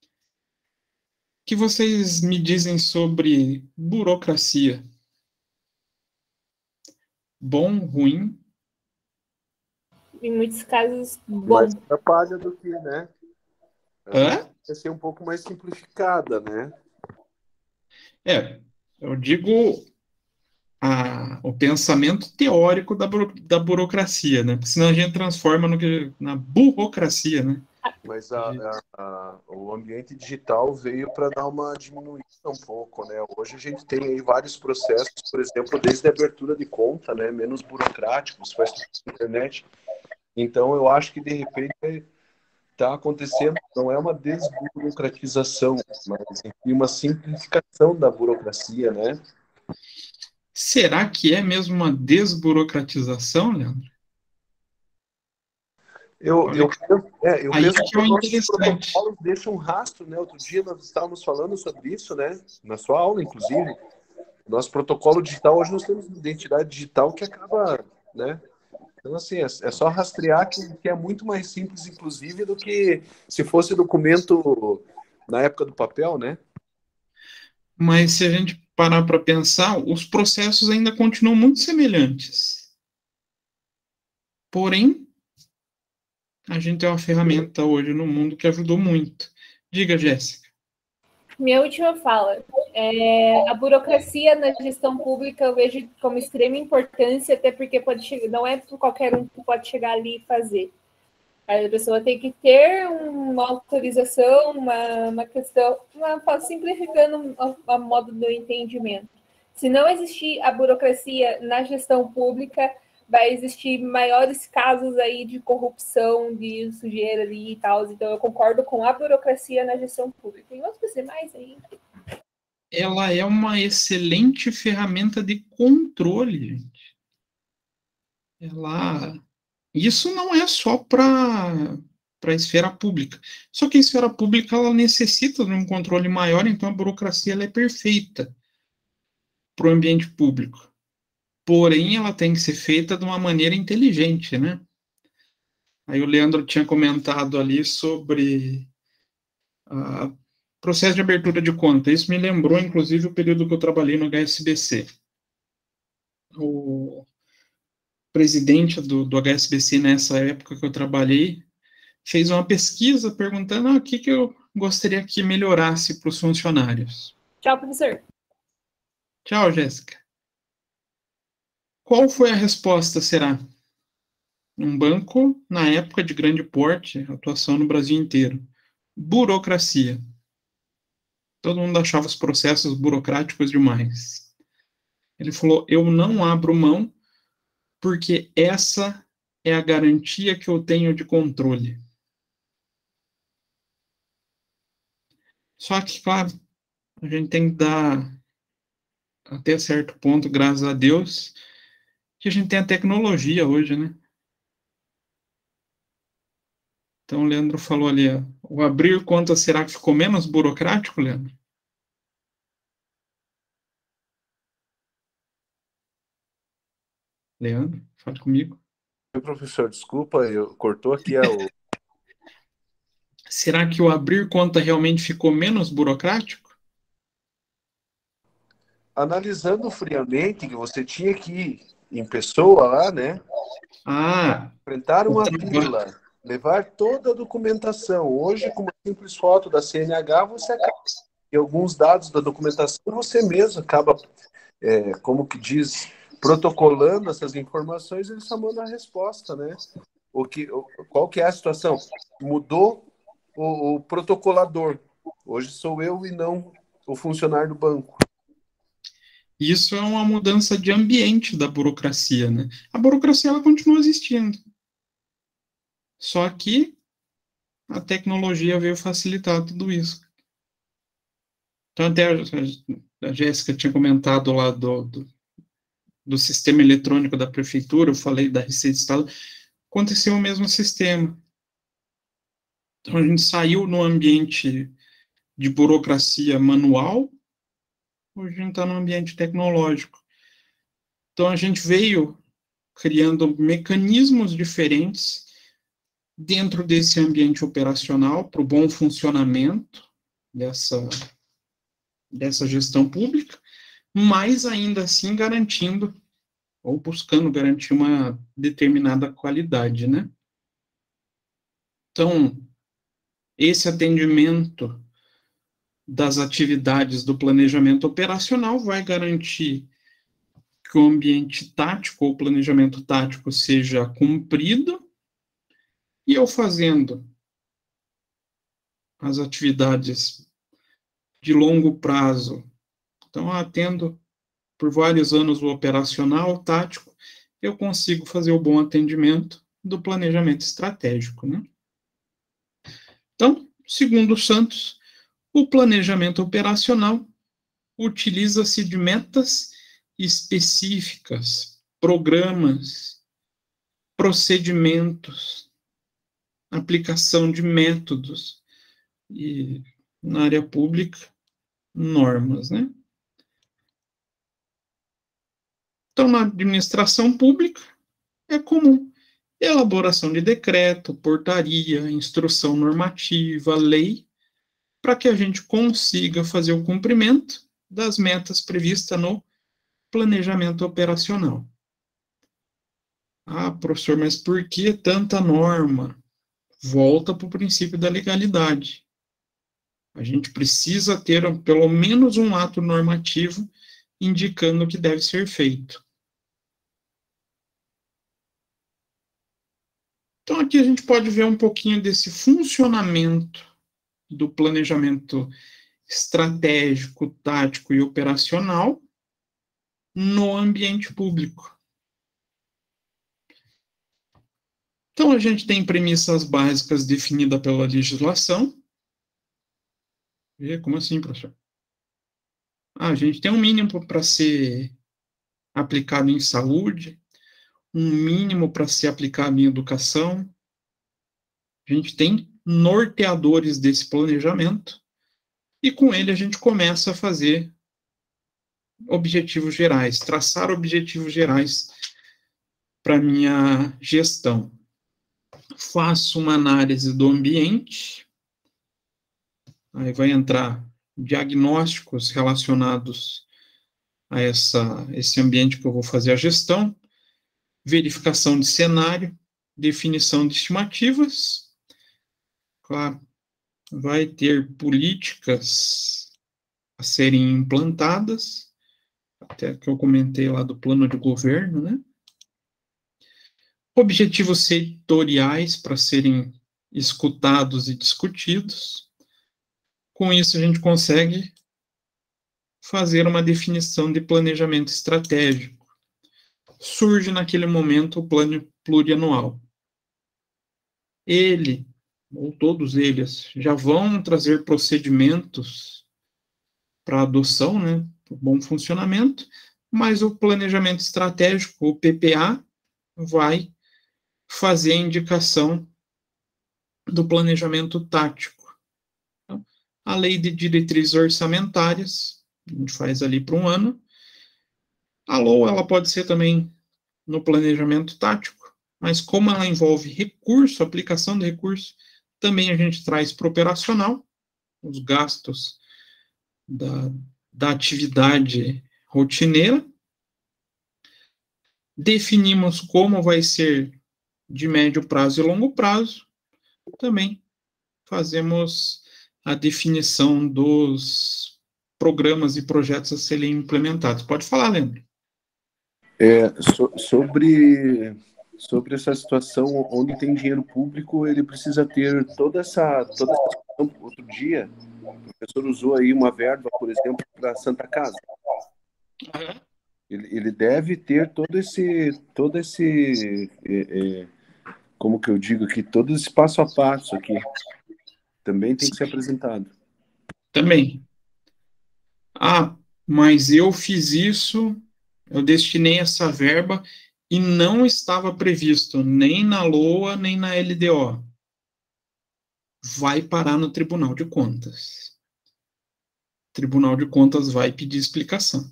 O que vocês me dizem sobre burocracia? Bom, ruim? Em muitos casos, bom. Mais atrapalha do que, né? Hã? Vai ser um pouco mais simplificada, né? Eu digo o pensamento teórico da burocracia, né? Porque senão a gente transforma na burocracia, né? Mas o ambiente digital veio para dar uma diminuída um pouco, né? Hoje a gente tem aí vários processos, por exemplo, desde a abertura de conta, né? Menos burocráticos, faz tudo na internet. Então, eu acho que, de repente, está acontecendo, não é uma desburocratização, mas enfim, uma simplificação da burocracia, né? Será que é mesmo uma desburocratização, Leandro? Eu Aí penso que é o que os interessante. protocolos deixam um rastro, né? Outro dia nós estávamos falando sobre isso, né? Na sua aula, inclusive. Nosso protocolo digital, hoje nós temos identidade digital que acaba, né? Então, assim, é só rastrear que é muito mais simples, inclusive, do que se fosse documento na época do papel, né? Mas se a gente parar para pensar, os processos ainda continuam muito semelhantes. Porém, a gente tem uma ferramenta hoje no mundo que ajudou muito. Diga, Jéssica. Minha última fala. A burocracia na gestão pública eu vejo como extrema importância, até porque não é qualquer um que pode chegar ali e fazer. A pessoa tem que ter uma autorização, uma questão, simplificando a modo do entendimento. Se não existir a burocracia na gestão pública, vai existir maiores casos aí de corrupção, de sujeira ali e tal. Então, eu concordo com a burocracia na gestão pública. E vamos fazer mais aí. Ela é uma excelente ferramenta de controle, gente. Isso não é só para a esfera pública. Só que a esfera pública ela necessita de um controle maior, então a burocracia ela é perfeita para o ambiente público. Porém, ela tem que ser feita de uma maneira inteligente, né? Aí o Leandro tinha comentado ali sobre processo de abertura de conta. Isso me lembrou, inclusive, o período que eu trabalhei no HSBC. O presidente do HSBC, nessa época que eu trabalhei, fez uma pesquisa perguntando o que eu gostaria que melhorasse para os funcionários. Tchau, professor. Tchau, Jéssica. Qual foi a resposta, será? Um banco, na época de grande porte, atuação no Brasil inteiro. Burocracia. Todo mundo achava os processos burocráticos demais. Ele falou, eu não abro mão porque essa é a garantia que eu tenho de controle. Só que, claro, a gente tem que dar, até certo ponto, graças a Deus, que a gente tem a tecnologia hoje, né? Então, o Leandro falou ali, o abrir conta, será que ficou menos burocrático, Leandro? Leandro, fala comigo. Oi, professor, desculpa, eu cortou aqui Será que o abrir conta realmente ficou menos burocrático? analisando friamente que você tinha que ir em pessoa lá, né? Ah, Enfrentar o uma trabalho. fila, levar toda a documentação. Hoje, com uma simples foto da CNH, você acaba. E alguns dados da documentação, você mesmo acaba, como que diz, protocolando essas informações, ele só manda a resposta, né? Qual que é a situação? Mudou o protocolador. Hoje sou eu e não o funcionário do banco. Isso é uma mudança de ambiente da burocracia, né? A burocracia ela continua existindo. Só que a tecnologia veio facilitar tudo isso. Então, até a Jéssica tinha comentado lá do sistema eletrônico da prefeitura, eu falei da Receita Estadual, aconteceu o mesmo sistema. Então, a gente saiu no ambiente de burocracia manual, hoje a gente está no ambiente tecnológico. Então, a gente veio criando mecanismos diferentes dentro desse ambiente operacional para o bom funcionamento dessa gestão pública, mas ainda assim garantindo ou buscando garantir uma determinada qualidade, né? Então, esse atendimento das atividades do planejamento operacional vai garantir que o ambiente tático ou planejamento tático seja cumprido e eu fazendo as atividades de longo prazo. Então, atendo por vários anos o operacional, tático, eu consigo fazer o bom atendimento do planejamento estratégico, né? Então, segundo o Santos, o planejamento operacional utiliza-se de metas específicas, programas, procedimentos, aplicação de métodos e, na área pública, normas, né? Então, na administração pública, é comum elaboração de decreto, portaria, instrução normativa, lei, para que a gente consiga fazer o cumprimento das metas previstas no planejamento operacional. Ah, professor, mas por que tanta norma? Volta para o princípio da legalidade. A gente precisa ter pelo menos um ato normativo indicando o que deve ser feito. Então, aqui a gente pode ver um pouquinho desse funcionamento do planejamento estratégico, tático e operacional no ambiente público. Então, a gente tem premissas básicas definidas pela legislação. E como assim, professor? A gente tem um mínimo para ser aplicado em saúde, um mínimo para ser aplicado em educação. A gente tem norteadores desse planejamento e com ele a gente começa a fazer objetivos gerais, traçar objetivos gerais para minha gestão. Faço uma análise do ambiente, aí vai entrar diagnósticos relacionados a esse ambiente que eu vou fazer a gestão, verificação de cenário, definição de estimativas, claro, vai ter políticas a serem implantadas, até que eu comentei lá do plano de governo, né? Objetivos setoriais para serem escutados e discutidos. Com isso, a gente consegue fazer uma definição de planejamento estratégico. Surge naquele momento o plano plurianual. Ele, ou todos eles, já vão trazer procedimentos para adoção, né, para o bom funcionamento, mas o planejamento estratégico, o PPA, vai fazer a indicação do planejamento tático. Então, a lei de diretrizes orçamentárias, a gente faz ali para um ano. A LOA, ela pode ser também no planejamento tático, mas como ela envolve recurso, aplicação de recurso, também a gente traz para o operacional, os gastos da atividade rotineira. Definimos como vai ser de médio prazo e longo prazo. Também fazemos a definição dos programas e projetos a serem implementados. Pode falar, Leandro. Sobre essa situação onde tem dinheiro público, ele precisa ter toda essa situação. Outro dia, o professor usou aí uma verba, por exemplo, para Santa Casa. Ele deve ter todo esse como que eu digo aqui, todo esse passo a passo aqui. Também tem que ser apresentado. Também. Mas eu fiz isso, eu destinei essa verba e não estava previsto nem na LOA, nem na LDO. Vai parar no Tribunal de Contas. O Tribunal de Contas vai pedir explicação.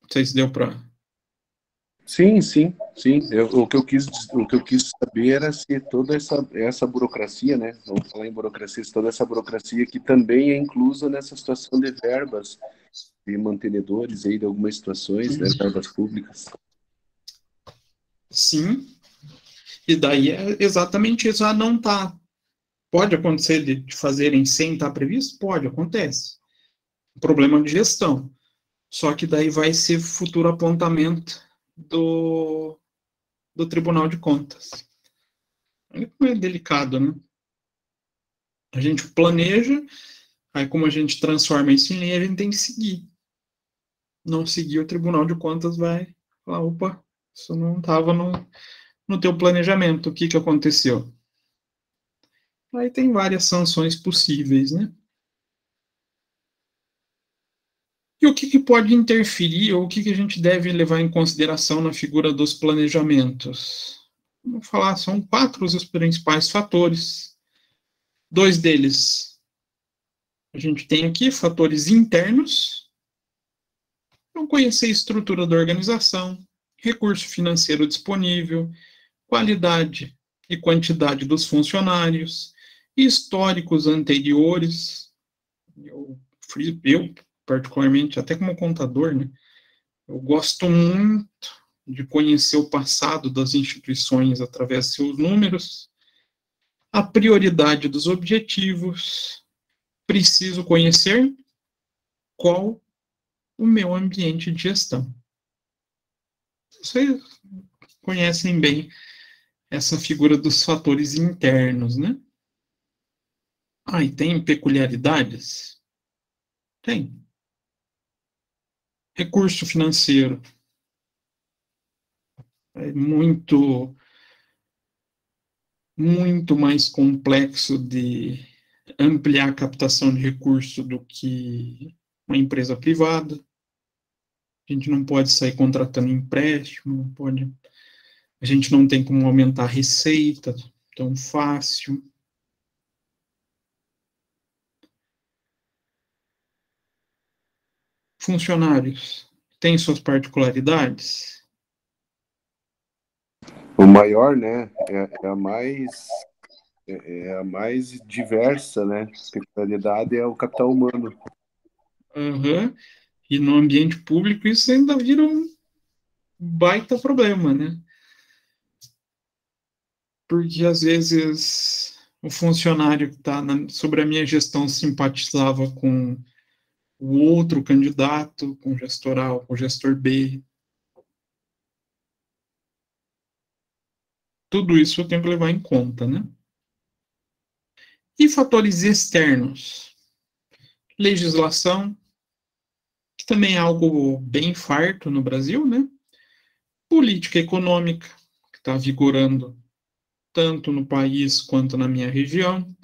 Não sei se deu para... Sim. O que eu quis saber era se toda essa burocracia, né? Vamos falar em burocracia, se toda essa burocracia que também é inclusa nessa situação de verbas de mantenedores aí de algumas situações, né? Verbas públicas. Sim. E daí é exatamente isso. Não tá. Pode acontecer de fazerem sem estar previsto? Pode, acontece. Problema de gestão. Só que daí vai ser futuro apontamento do Tribunal de Contas. É delicado, né? A gente planeja, aí como a gente transforma isso em lei, a gente tem que seguir. Não seguir, o Tribunal de Contas vai falar, opa, isso não estava no teu planejamento, o que aconteceu? Aí tem várias sanções possíveis, né? E o que pode interferir, ou o que a gente deve levar em consideração na figura dos planejamentos? Vamos falar, são 4 os principais fatores. 2 deles, a gente tem aqui fatores internos. Então, conhecer a estrutura da organização, recurso financeiro disponível, qualidade e quantidade dos funcionários, históricos anteriores. Eu particularmente, até como contador, né, eu gosto muito de conhecer o passado das instituições através de seus números, a prioridade dos objetivos, preciso conhecer qual o meu ambiente de gestão. Vocês conhecem bem essa figura dos fatores internos, né? E tem peculiaridades? Tem. Recurso financeiro. É muito mais complexo de ampliar a captação de recurso do que uma empresa privada. A gente não pode sair contratando empréstimo, a gente não tem como aumentar a receita tão fácil. Funcionários têm suas particularidades? O maior, né, é a mais diversa, né? Peculiaridade é o capital humano. E no ambiente público isso ainda vira um baita problema, né? Porque às vezes o funcionário que está sobre a minha gestão simpatizava com o outro candidato, com o gestor A ou com o gestor B. Tudo isso eu tenho que levar em conta, né? E fatores externos? Legislação, que também é algo bem farto no Brasil, né? Política econômica, que está vigorando tanto no país quanto na minha região.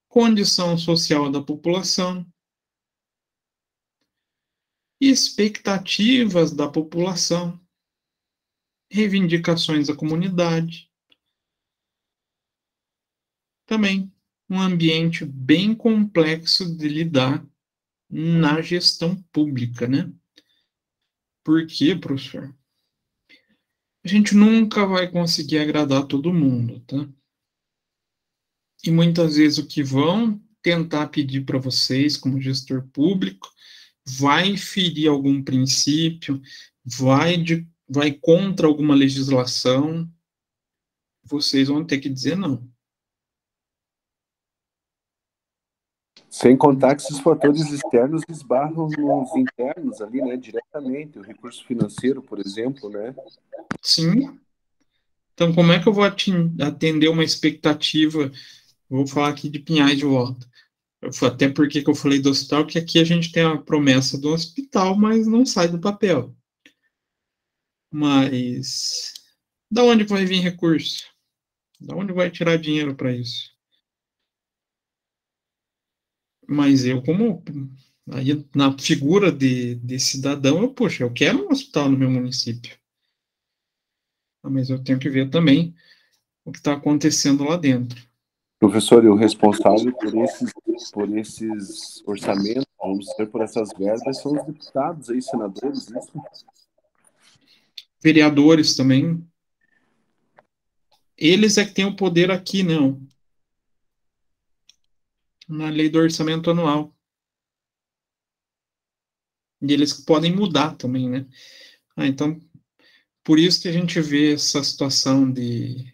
Condição social da população. Expectativas da população. Reivindicações da comunidade. Também um ambiente bem complexo de lidar na gestão pública, né? Por quê, professor? A gente nunca vai conseguir agradar todo mundo, tá? E muitas vezes o que vão tentar pedir para vocês, como gestor público, vai ferir algum princípio, vai contra alguma legislação, vocês vão ter que dizer não. Sem contar que esses fatores externos esbarram nos internos ali, né, diretamente, o recurso financeiro, por exemplo, né? Sim. Então, como é que eu vou atender uma expectativa? Vou falar aqui de Pinhais de volta. Até porque que eu falei do hospital, que aqui a gente tem a promessa do hospital, mas não sai do papel. Mas da onde vai vir recurso? Da onde vai tirar dinheiro para isso? Mas eu, como aí na figura de cidadão, poxa, eu quero um hospital no meu município. Mas eu tenho que ver também o que está acontecendo lá dentro. Professor, e o responsável por esses orçamentos, vamos dizer, por essas verbas, são os deputados aí, senadores, isso? Vereadores também. Eles é que têm o poder aqui, não. Na lei do orçamento anual. E eles podem mudar também, né? Então, por isso que a gente vê essa situação de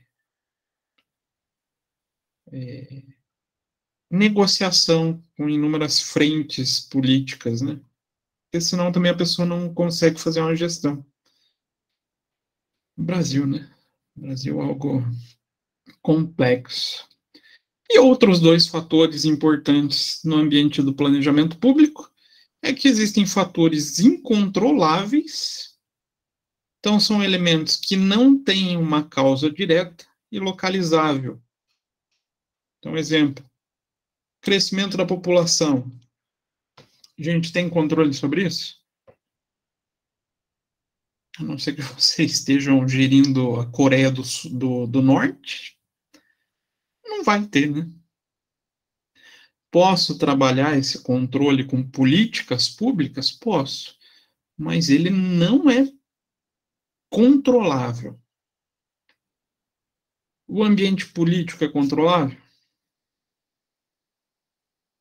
negociação com inúmeras frentes políticas, né? Porque senão também a pessoa não consegue fazer uma gestão. O Brasil, né? O Brasil é algo complexo. E outros dois fatores importantes no ambiente do planejamento público é que existem fatores incontroláveis, então são elementos que não têm uma causa direta e localizável. Então, exemplo, crescimento da população. A gente tem controle sobre isso? A não ser que vocês estejam gerindo a Coreia do Norte, não vai ter, né? Posso trabalhar esse controle com políticas públicas? Posso, mas ele não é controlável. O ambiente político é controlável?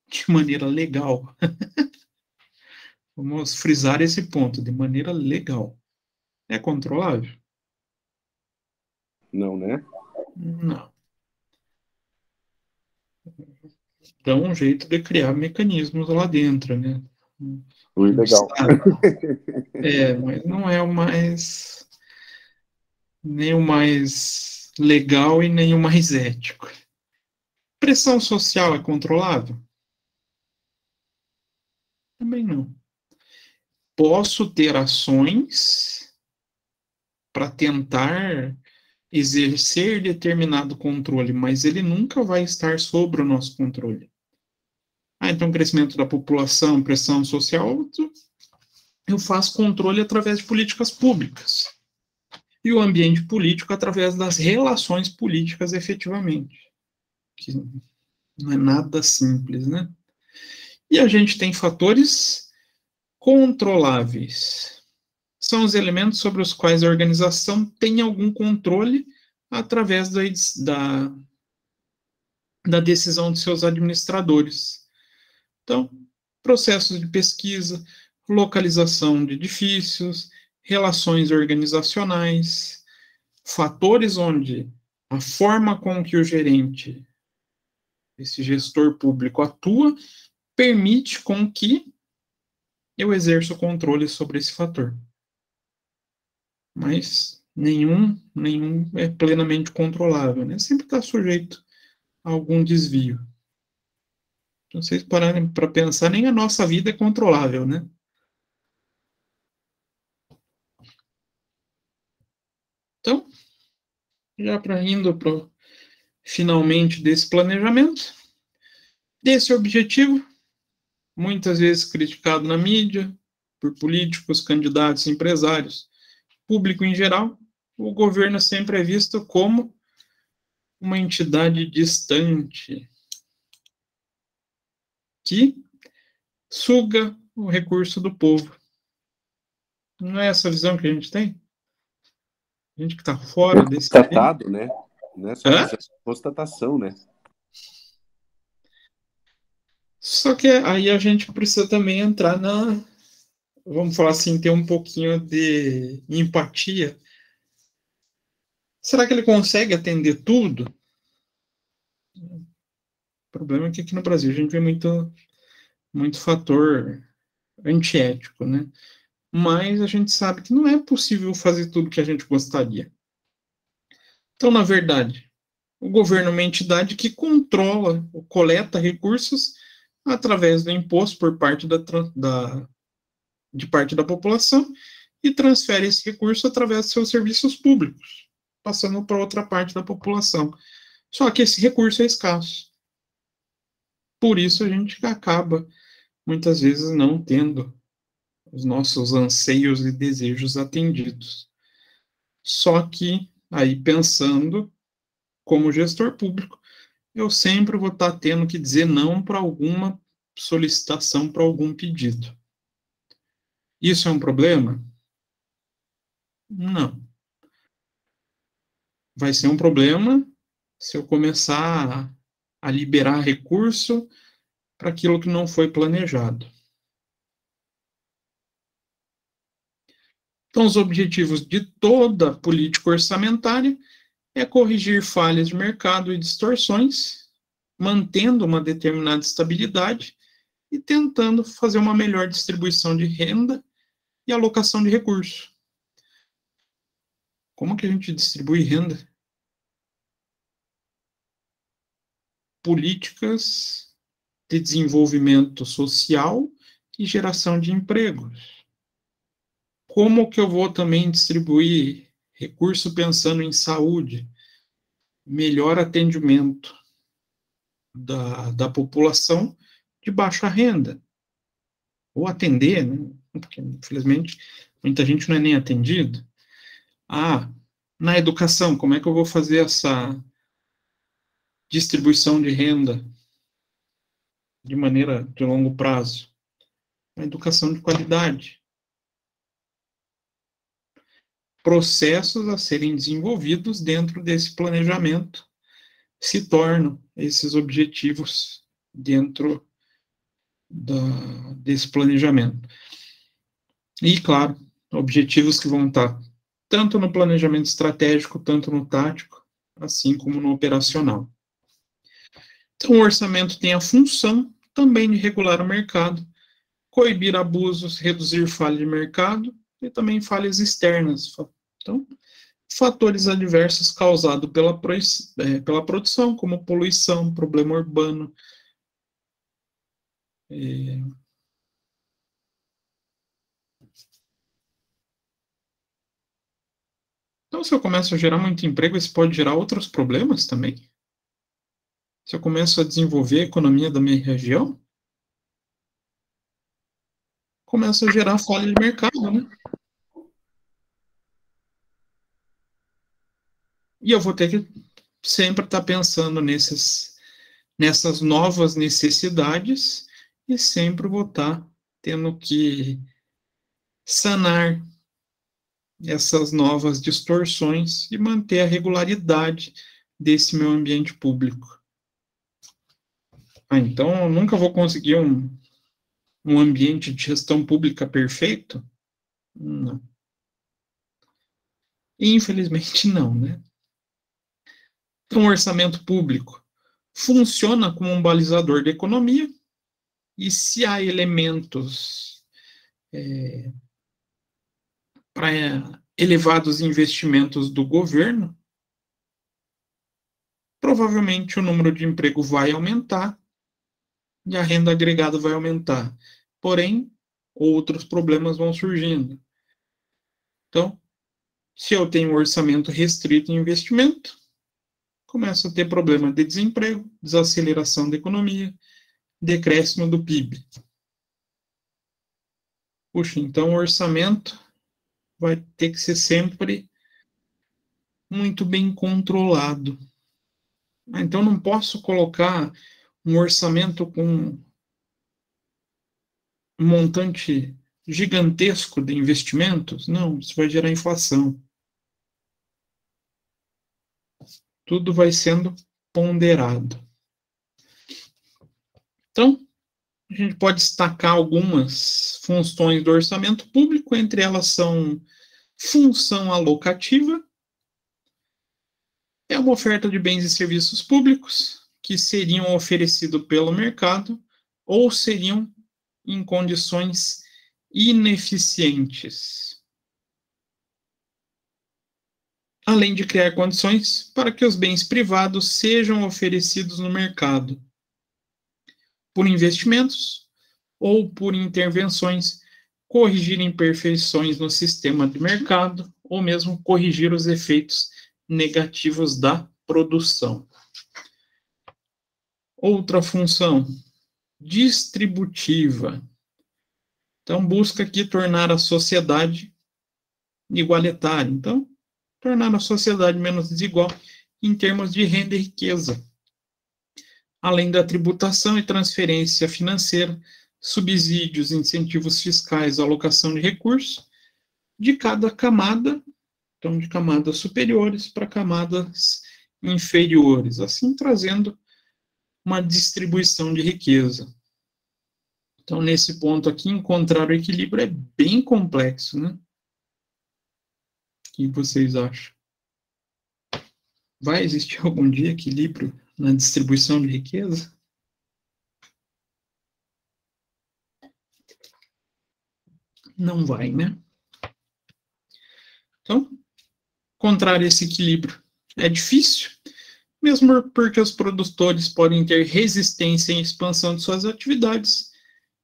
De maneira legal. Vamos frisar esse ponto, de maneira legal. É controlável? Não, né? Não. Dá um jeito de criar mecanismos lá dentro, né? Legal. Mas não é nem o mais legal e nem o mais ético. Pressão social é controlável? Também não. Posso ter ações para tentar exercer determinado controle, mas ele nunca vai estar sobre o nosso controle. Então, crescimento da população, pressão social, eu faço controle através de políticas públicas. E o ambiente político através das relações políticas efetivamente. Que não é nada simples, né? E a gente tem fatores controláveis. São os elementos sobre os quais a organização tem algum controle através da decisão de seus administradores. Então, processos de pesquisa, localização de edifícios, relações organizacionais, fatores onde a forma com que o gerente, esse gestor público atua, permite com que eu exerça o controle sobre esse fator. Mas nenhum é plenamente controlável, né? Sempre está sujeito a algum desvio. Se vocês pararem para pensar, nem a nossa vida é controlável, né? Então, já para indo para finalmente desse planejamento, desse objetivo, muitas vezes criticado na mídia, por políticos, candidatos, empresários, público em geral, o governo sempre é visto como uma entidade distante, que suga o recurso do povo. Não é essa visão que a gente tem? A gente que está fora desse tema. Constatado, né? Não é só constatação, né? Só que aí a gente precisa também entrar vamos falar assim, ter um pouquinho de empatia. Será que ele consegue atender tudo? O problema é que aqui no Brasil a gente vê muito fator antiético, né? Mas a gente sabe que não é possível fazer tudo que a gente gostaria. Então, na verdade, o governo é uma entidade que controla, coleta recursos através do imposto por parte de parte da população e transfere esse recurso através de seus serviços públicos, passando para outra parte da população. Só que esse recurso é escasso. Por isso a gente acaba, muitas vezes, não tendo os nossos anseios e desejos atendidos. Só que, aí pensando, como gestor público, eu sempre vou estar tendo que dizer não para alguma solicitação, para algum pedido. Isso é um problema? Não. Vai ser um problema se eu começar a liberar recurso para aquilo que não foi planejado. Então, os objetivos de toda política orçamentária é corrigir falhas de mercado e distorções, mantendo uma determinada estabilidade e tentando fazer uma melhor distribuição de renda e alocação de recursos. Como que a gente distribui renda? Políticas de desenvolvimento social e geração de empregos. Como que eu vou também distribuir recurso pensando em saúde, melhor atendimento da população de baixa renda? Ou atender, né? Porque, infelizmente, muita gente não é nem atendido. Na educação, como é que eu vou fazer essa distribuição de renda de maneira de longo prazo? A educação de qualidade. Processos a serem desenvolvidos dentro desse planejamento se tornam esses objetivos dentro desse planejamento. E, claro, objetivos que vão estar tanto no planejamento estratégico, tanto no tático, assim como no operacional. Então, o orçamento tem a função também de regular o mercado, coibir abusos, reduzir falha de mercado e também falhas externas. Então, fatores adversos causados pela produção, como poluição, problema urbano. Então, se eu começo a gerar muito emprego, isso pode gerar outros problemas também? Se eu começo a desenvolver a economia da minha região, começa a gerar falha de mercado, né? E eu vou ter que sempre estar pensando nessas novas necessidades e sempre vou estar tendo que sanar essas novas distorções e manter a regularidade desse meu ambiente público. Então, eu nunca vou conseguir um ambiente de gestão pública perfeito? Não. Infelizmente, não, né? Então, o orçamento público funciona como um balizador da economia e se há elementos para elevados investimentos do governo, provavelmente o número de emprego vai aumentar e a renda agregada vai aumentar. Porém, outros problemas vão surgindo. Então, se eu tenho um orçamento restrito em investimento, começo a ter problema de desemprego, desaceleração da economia, decréscimo do PIB. Puxa, então o orçamento vai ter que ser sempre muito bem controlado. Então não posso colocar um orçamento com montante gigantesco de investimentos? Não, isso vai gerar inflação. Tudo vai sendo ponderado. Então, a gente pode destacar algumas funções do orçamento público, entre elas são função alocativa, é uma oferta de bens e serviços públicos que seriam oferecidos pelo mercado ou seriam em condições ineficientes, além de criar condições para que os bens privados sejam oferecidos no mercado por investimentos ou por intervenções, corrigir imperfeições no sistema de mercado ou mesmo corrigir os efeitos negativos da produção. Outra função, distributiva. Então, busca aqui tornar a sociedade igualitária. Então, tornar a sociedade menos desigual em termos de renda e riqueza. Além da tributação e transferência financeira, subsídios, incentivos fiscais, alocação de recursos de cada camada, então de camadas superiores para camadas inferiores, assim trazendo uma distribuição de riqueza. Então, nesse ponto aqui, encontrar o equilíbrio é bem complexo, né? O que vocês acham? Vai existir algum dia equilíbrio na distribuição de riqueza? Não vai, né? Então, encontrar esse equilíbrio é difícil, mesmo porque os produtores podem ter resistência em expansão de suas atividades,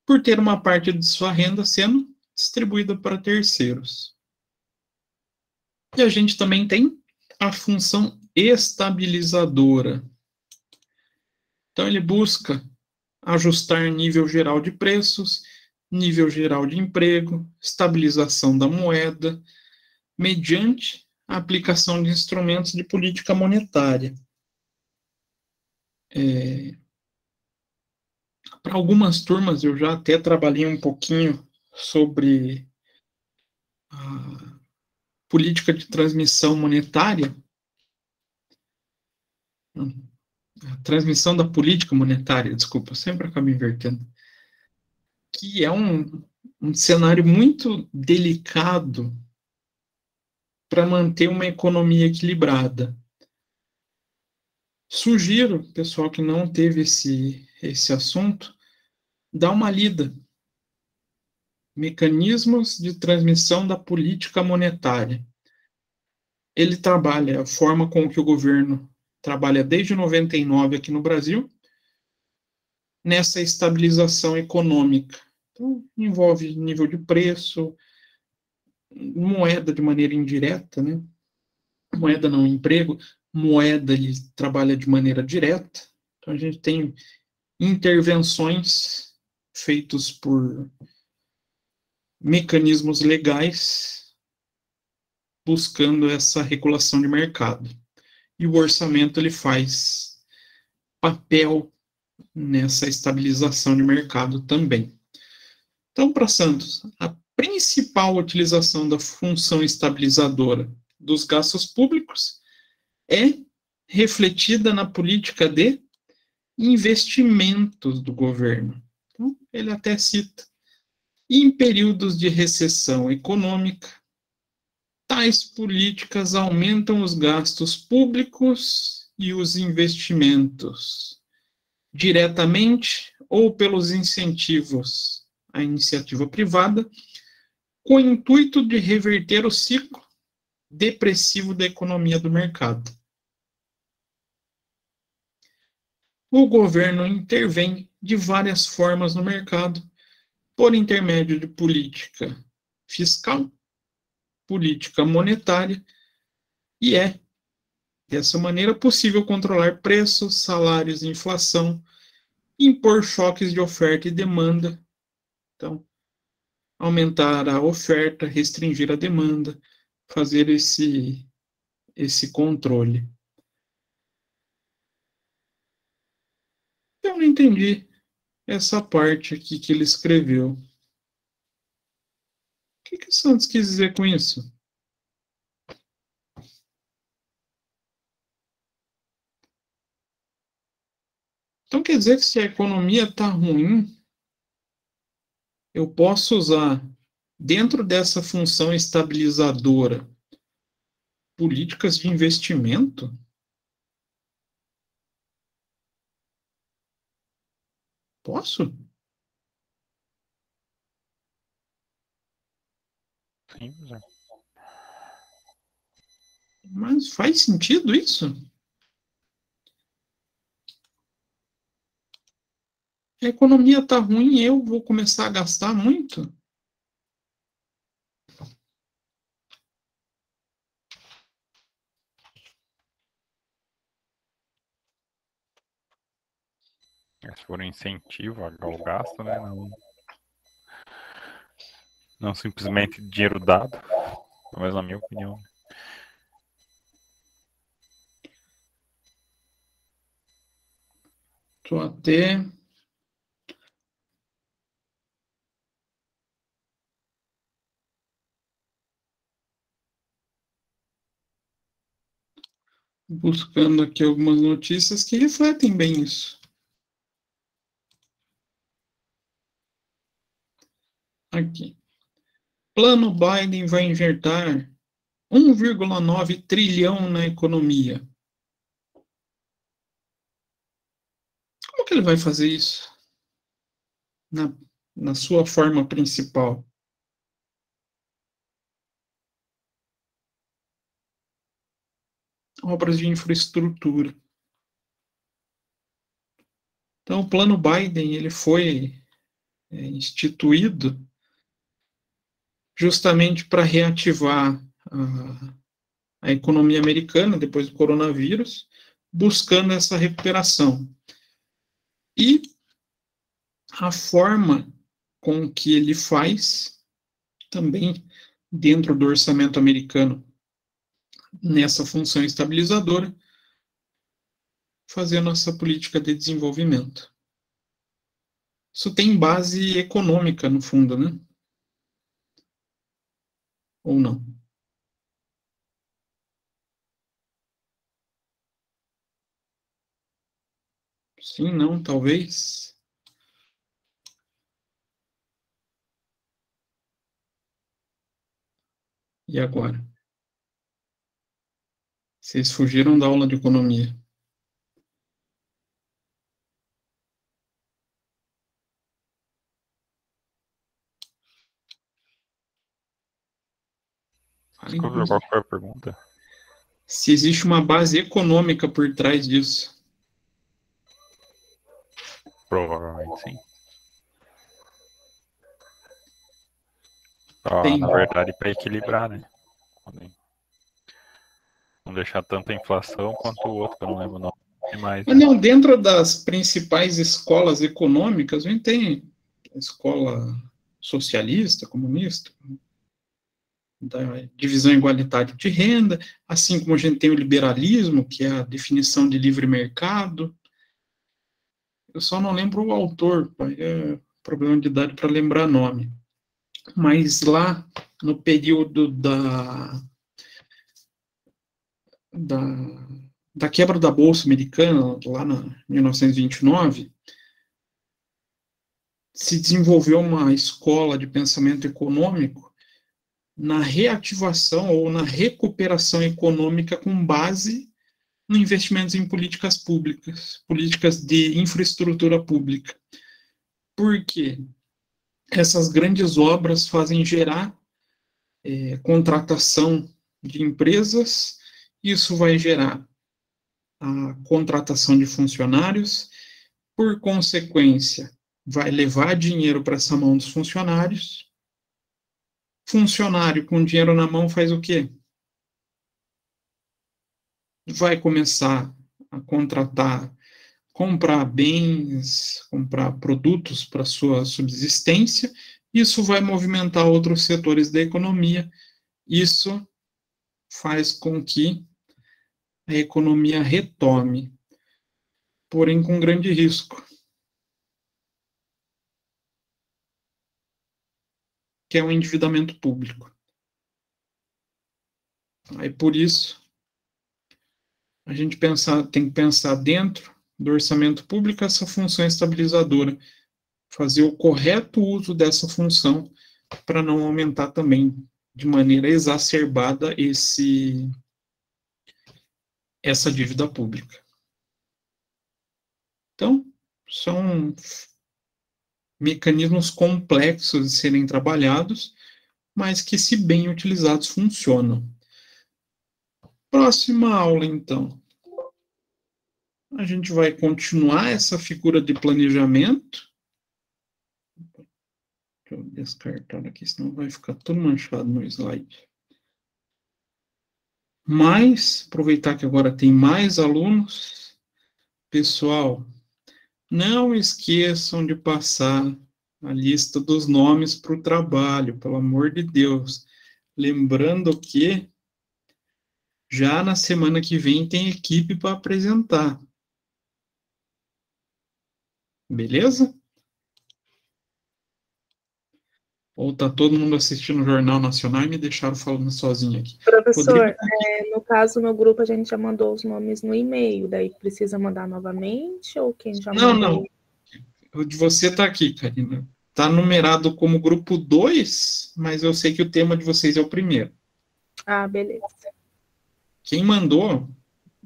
por ter uma parte de sua renda sendo distribuída para terceiros. E a gente também tem a função estabilizadora. Então, ele busca ajustar nível geral de preços, nível geral de emprego, estabilização da moeda, mediante a aplicação de instrumentos de política monetária. Para algumas turmas, eu já até trabalhei um pouquinho sobre a política de transmissão monetária, a transmissão da política monetária, desculpa, eu sempre acabo invertendo, que é um cenário muito delicado para manter uma economia equilibrada. Sugiro, pessoal que não teve esse assunto, dar uma lida. Mecanismos de transmissão da política monetária. Ele trabalha a forma com que o governo trabalha desde 99 aqui no Brasil, nessa estabilização econômica. Então, envolve nível de preço, moeda de maneira indireta, né? Moeda não, emprego, moeda ele trabalha de maneira direta. Então, a gente tem intervenções feitas por mecanismos legais buscando essa regulação de mercado. E o orçamento ele faz papel nessa estabilização de mercado também. Então, para Santos, a principal utilização da função estabilizadora dos gastos públicos é refletida na política de investimentos do governo. Então, ele até cita: em períodos de recessão econômica, tais políticas aumentam os gastos públicos e os investimentos, diretamente ou pelos incentivos à iniciativa privada, com o intuito de reverter o ciclo depressivo da economia do mercado. O governo intervém de várias formas no mercado, por intermédio de política fiscal, política monetária, e é, dessa maneira, possível controlar preços, salários e inflação, impor choques de oferta e demanda, então, aumentar a oferta, restringir a demanda, fazer esse controle. Eu não entendi essa parte aqui que ele escreveu. que o Santos quis dizer com isso? Então quer dizer que se a economia está ruim, eu posso usar, dentro dessa função estabilizadora, políticas de investimento? Posso? Sim, Zé. Mas faz sentido isso? A economia está ruim e eu vou começar a gastar muito? Se for um incentivo ao gasto, né? Não simplesmente dinheiro dado, pelo menos na minha opinião. Estou até buscando aqui algumas notícias que refletem bem isso. Aqui. Plano Biden vai injetar 1,9 trilhão na economia. Como que ele vai fazer isso? Na sua forma principal. Obras de infraestrutura. Então, o plano Biden ele foi instituído justamente para reativar a economia americana depois do coronavírus, buscando essa recuperação. E a forma com que ele faz, também dentro do orçamento americano, nessa função estabilizadora, fazendo essa política de desenvolvimento. Isso tem base econômica, no fundo, né? Ou não? Sim, não, talvez. E agora? Vocês fugiram da aula de economia. Desculpa, qual foi a pergunta? Se existe uma base econômica por trás disso. Provavelmente sim. Tem. Na verdade, para equilibrar, né? Não deixar tanta inflação quanto o outro, que eu não lembro o nome mais. Mas não, dentro das principais escolas econômicas, a gente tem a escola socialista, comunista, da divisão igualitária de renda, assim como a gente tem o liberalismo, que é a definição de livre mercado. Eu só não lembro o autor, é problema de idade para lembrar nome. Mas lá, no período da quebra da Bolsa Americana, lá em 1929, se desenvolveu uma escola de pensamento econômico na reativação ou na recuperação econômica com base no investimentos em políticas públicas, políticas de infraestrutura pública. Por quê? Essas grandes obras fazem gerar contratação de empresas, isso vai gerar a contratação de funcionários, por consequência, vai levar dinheiro para essa mão dos funcionários. Funcionário com dinheiro na mão faz o quê? Vai começar a contratar, comprar bens, comprar produtos para sua subsistência. Isso vai movimentar outros setores da economia. Isso faz com que a economia retome, porém com grande risco. que é o endividamento público. Aí, por isso, a gente tem que pensar dentro do orçamento público essa função estabilizadora, fazer o correto uso dessa função para não aumentar também de maneira exacerbada essa dívida pública. Então, são mecanismos complexos de serem trabalhados, mas que, se bem utilizados, funcionam. Próxima aula, então. A gente vai continuar essa figura de planejamento. Deixa eu descartar aqui, senão vai ficar tudo manchado no slide. Mas, aproveitar que agora tem mais alunos, pessoal, não esqueçam de passar a lista dos nomes para o trabalho, pelo amor de Deus. Lembrando que já na semana que vem tem equipe para apresentar. Beleza? Ou tá todo mundo assistindo o Jornal Nacional e me deixaram falando sozinho aqui. Professor, no caso, no grupo, a gente já mandou os nomes no e-mail, daí precisa mandar novamente, ou quem já mandou? Não. O de você está aqui, Karina. Está numerado como grupo 2, mas eu sei que o tema de vocês é o primeiro. Ah, beleza. Quem mandou,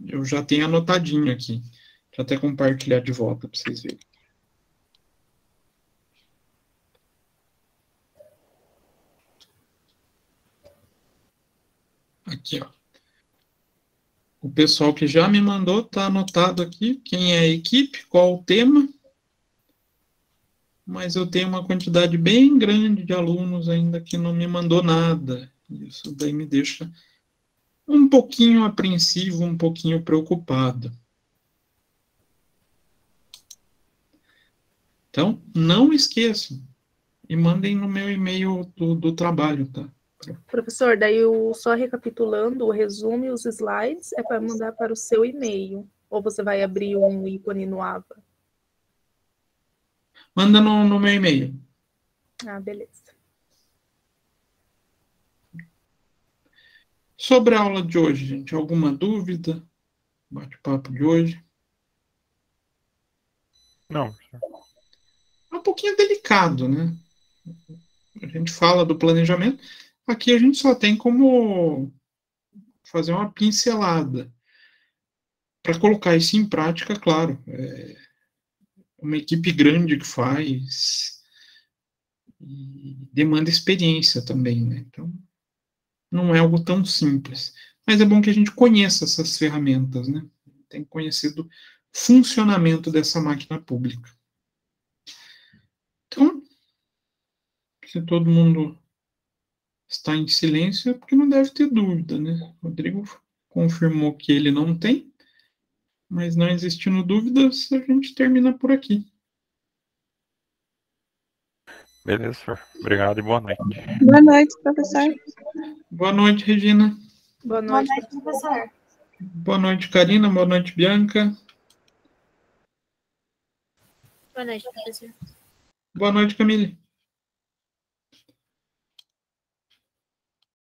eu já tenho anotadinho aqui. Deixa eu até compartilhar de volta para vocês verem. Aqui, ó. O pessoal que já me mandou está anotado aqui. Quem é a equipe, qual o tema. Mas eu tenho uma quantidade bem grande de alunos ainda que não me mandou nada. Isso daí me deixa um pouquinho apreensivo, um pouquinho preocupado. Então, não esqueçam. E mandem no meu e-mail do trabalho, tá? Professor, daí só recapitulando, o resumo e os slides é para mandar para o seu e-mail. Ou você vai abrir um ícone no AVA? Manda no meu e-mail. Ah, beleza. Sobre a aula de hoje, gente, alguma dúvida? Bate-papo de hoje? Não. É um pouquinho delicado, né? A gente fala do planejamento, aqui a gente só tem como fazer uma pincelada. Para colocar isso em prática, claro, é uma equipe grande que faz e demanda experiência também, né? Então, não é algo tão simples. Mas é bom que a gente conheça essas ferramentas, né? Tem que conhecer do funcionamento dessa máquina pública. Então, se todo mundo está em silêncio, é porque não deve ter dúvida, né? O Rodrigo confirmou que ele não tem, mas não existindo dúvidas, a gente termina por aqui. Beleza, senhor. Obrigado e boa noite. Boa noite, professor. Boa noite, Regina. Boa Boa noite. noite, professor. Boa noite, Karina. Boa noite, Bianca. Boa noite, professor. Boa noite, Camille.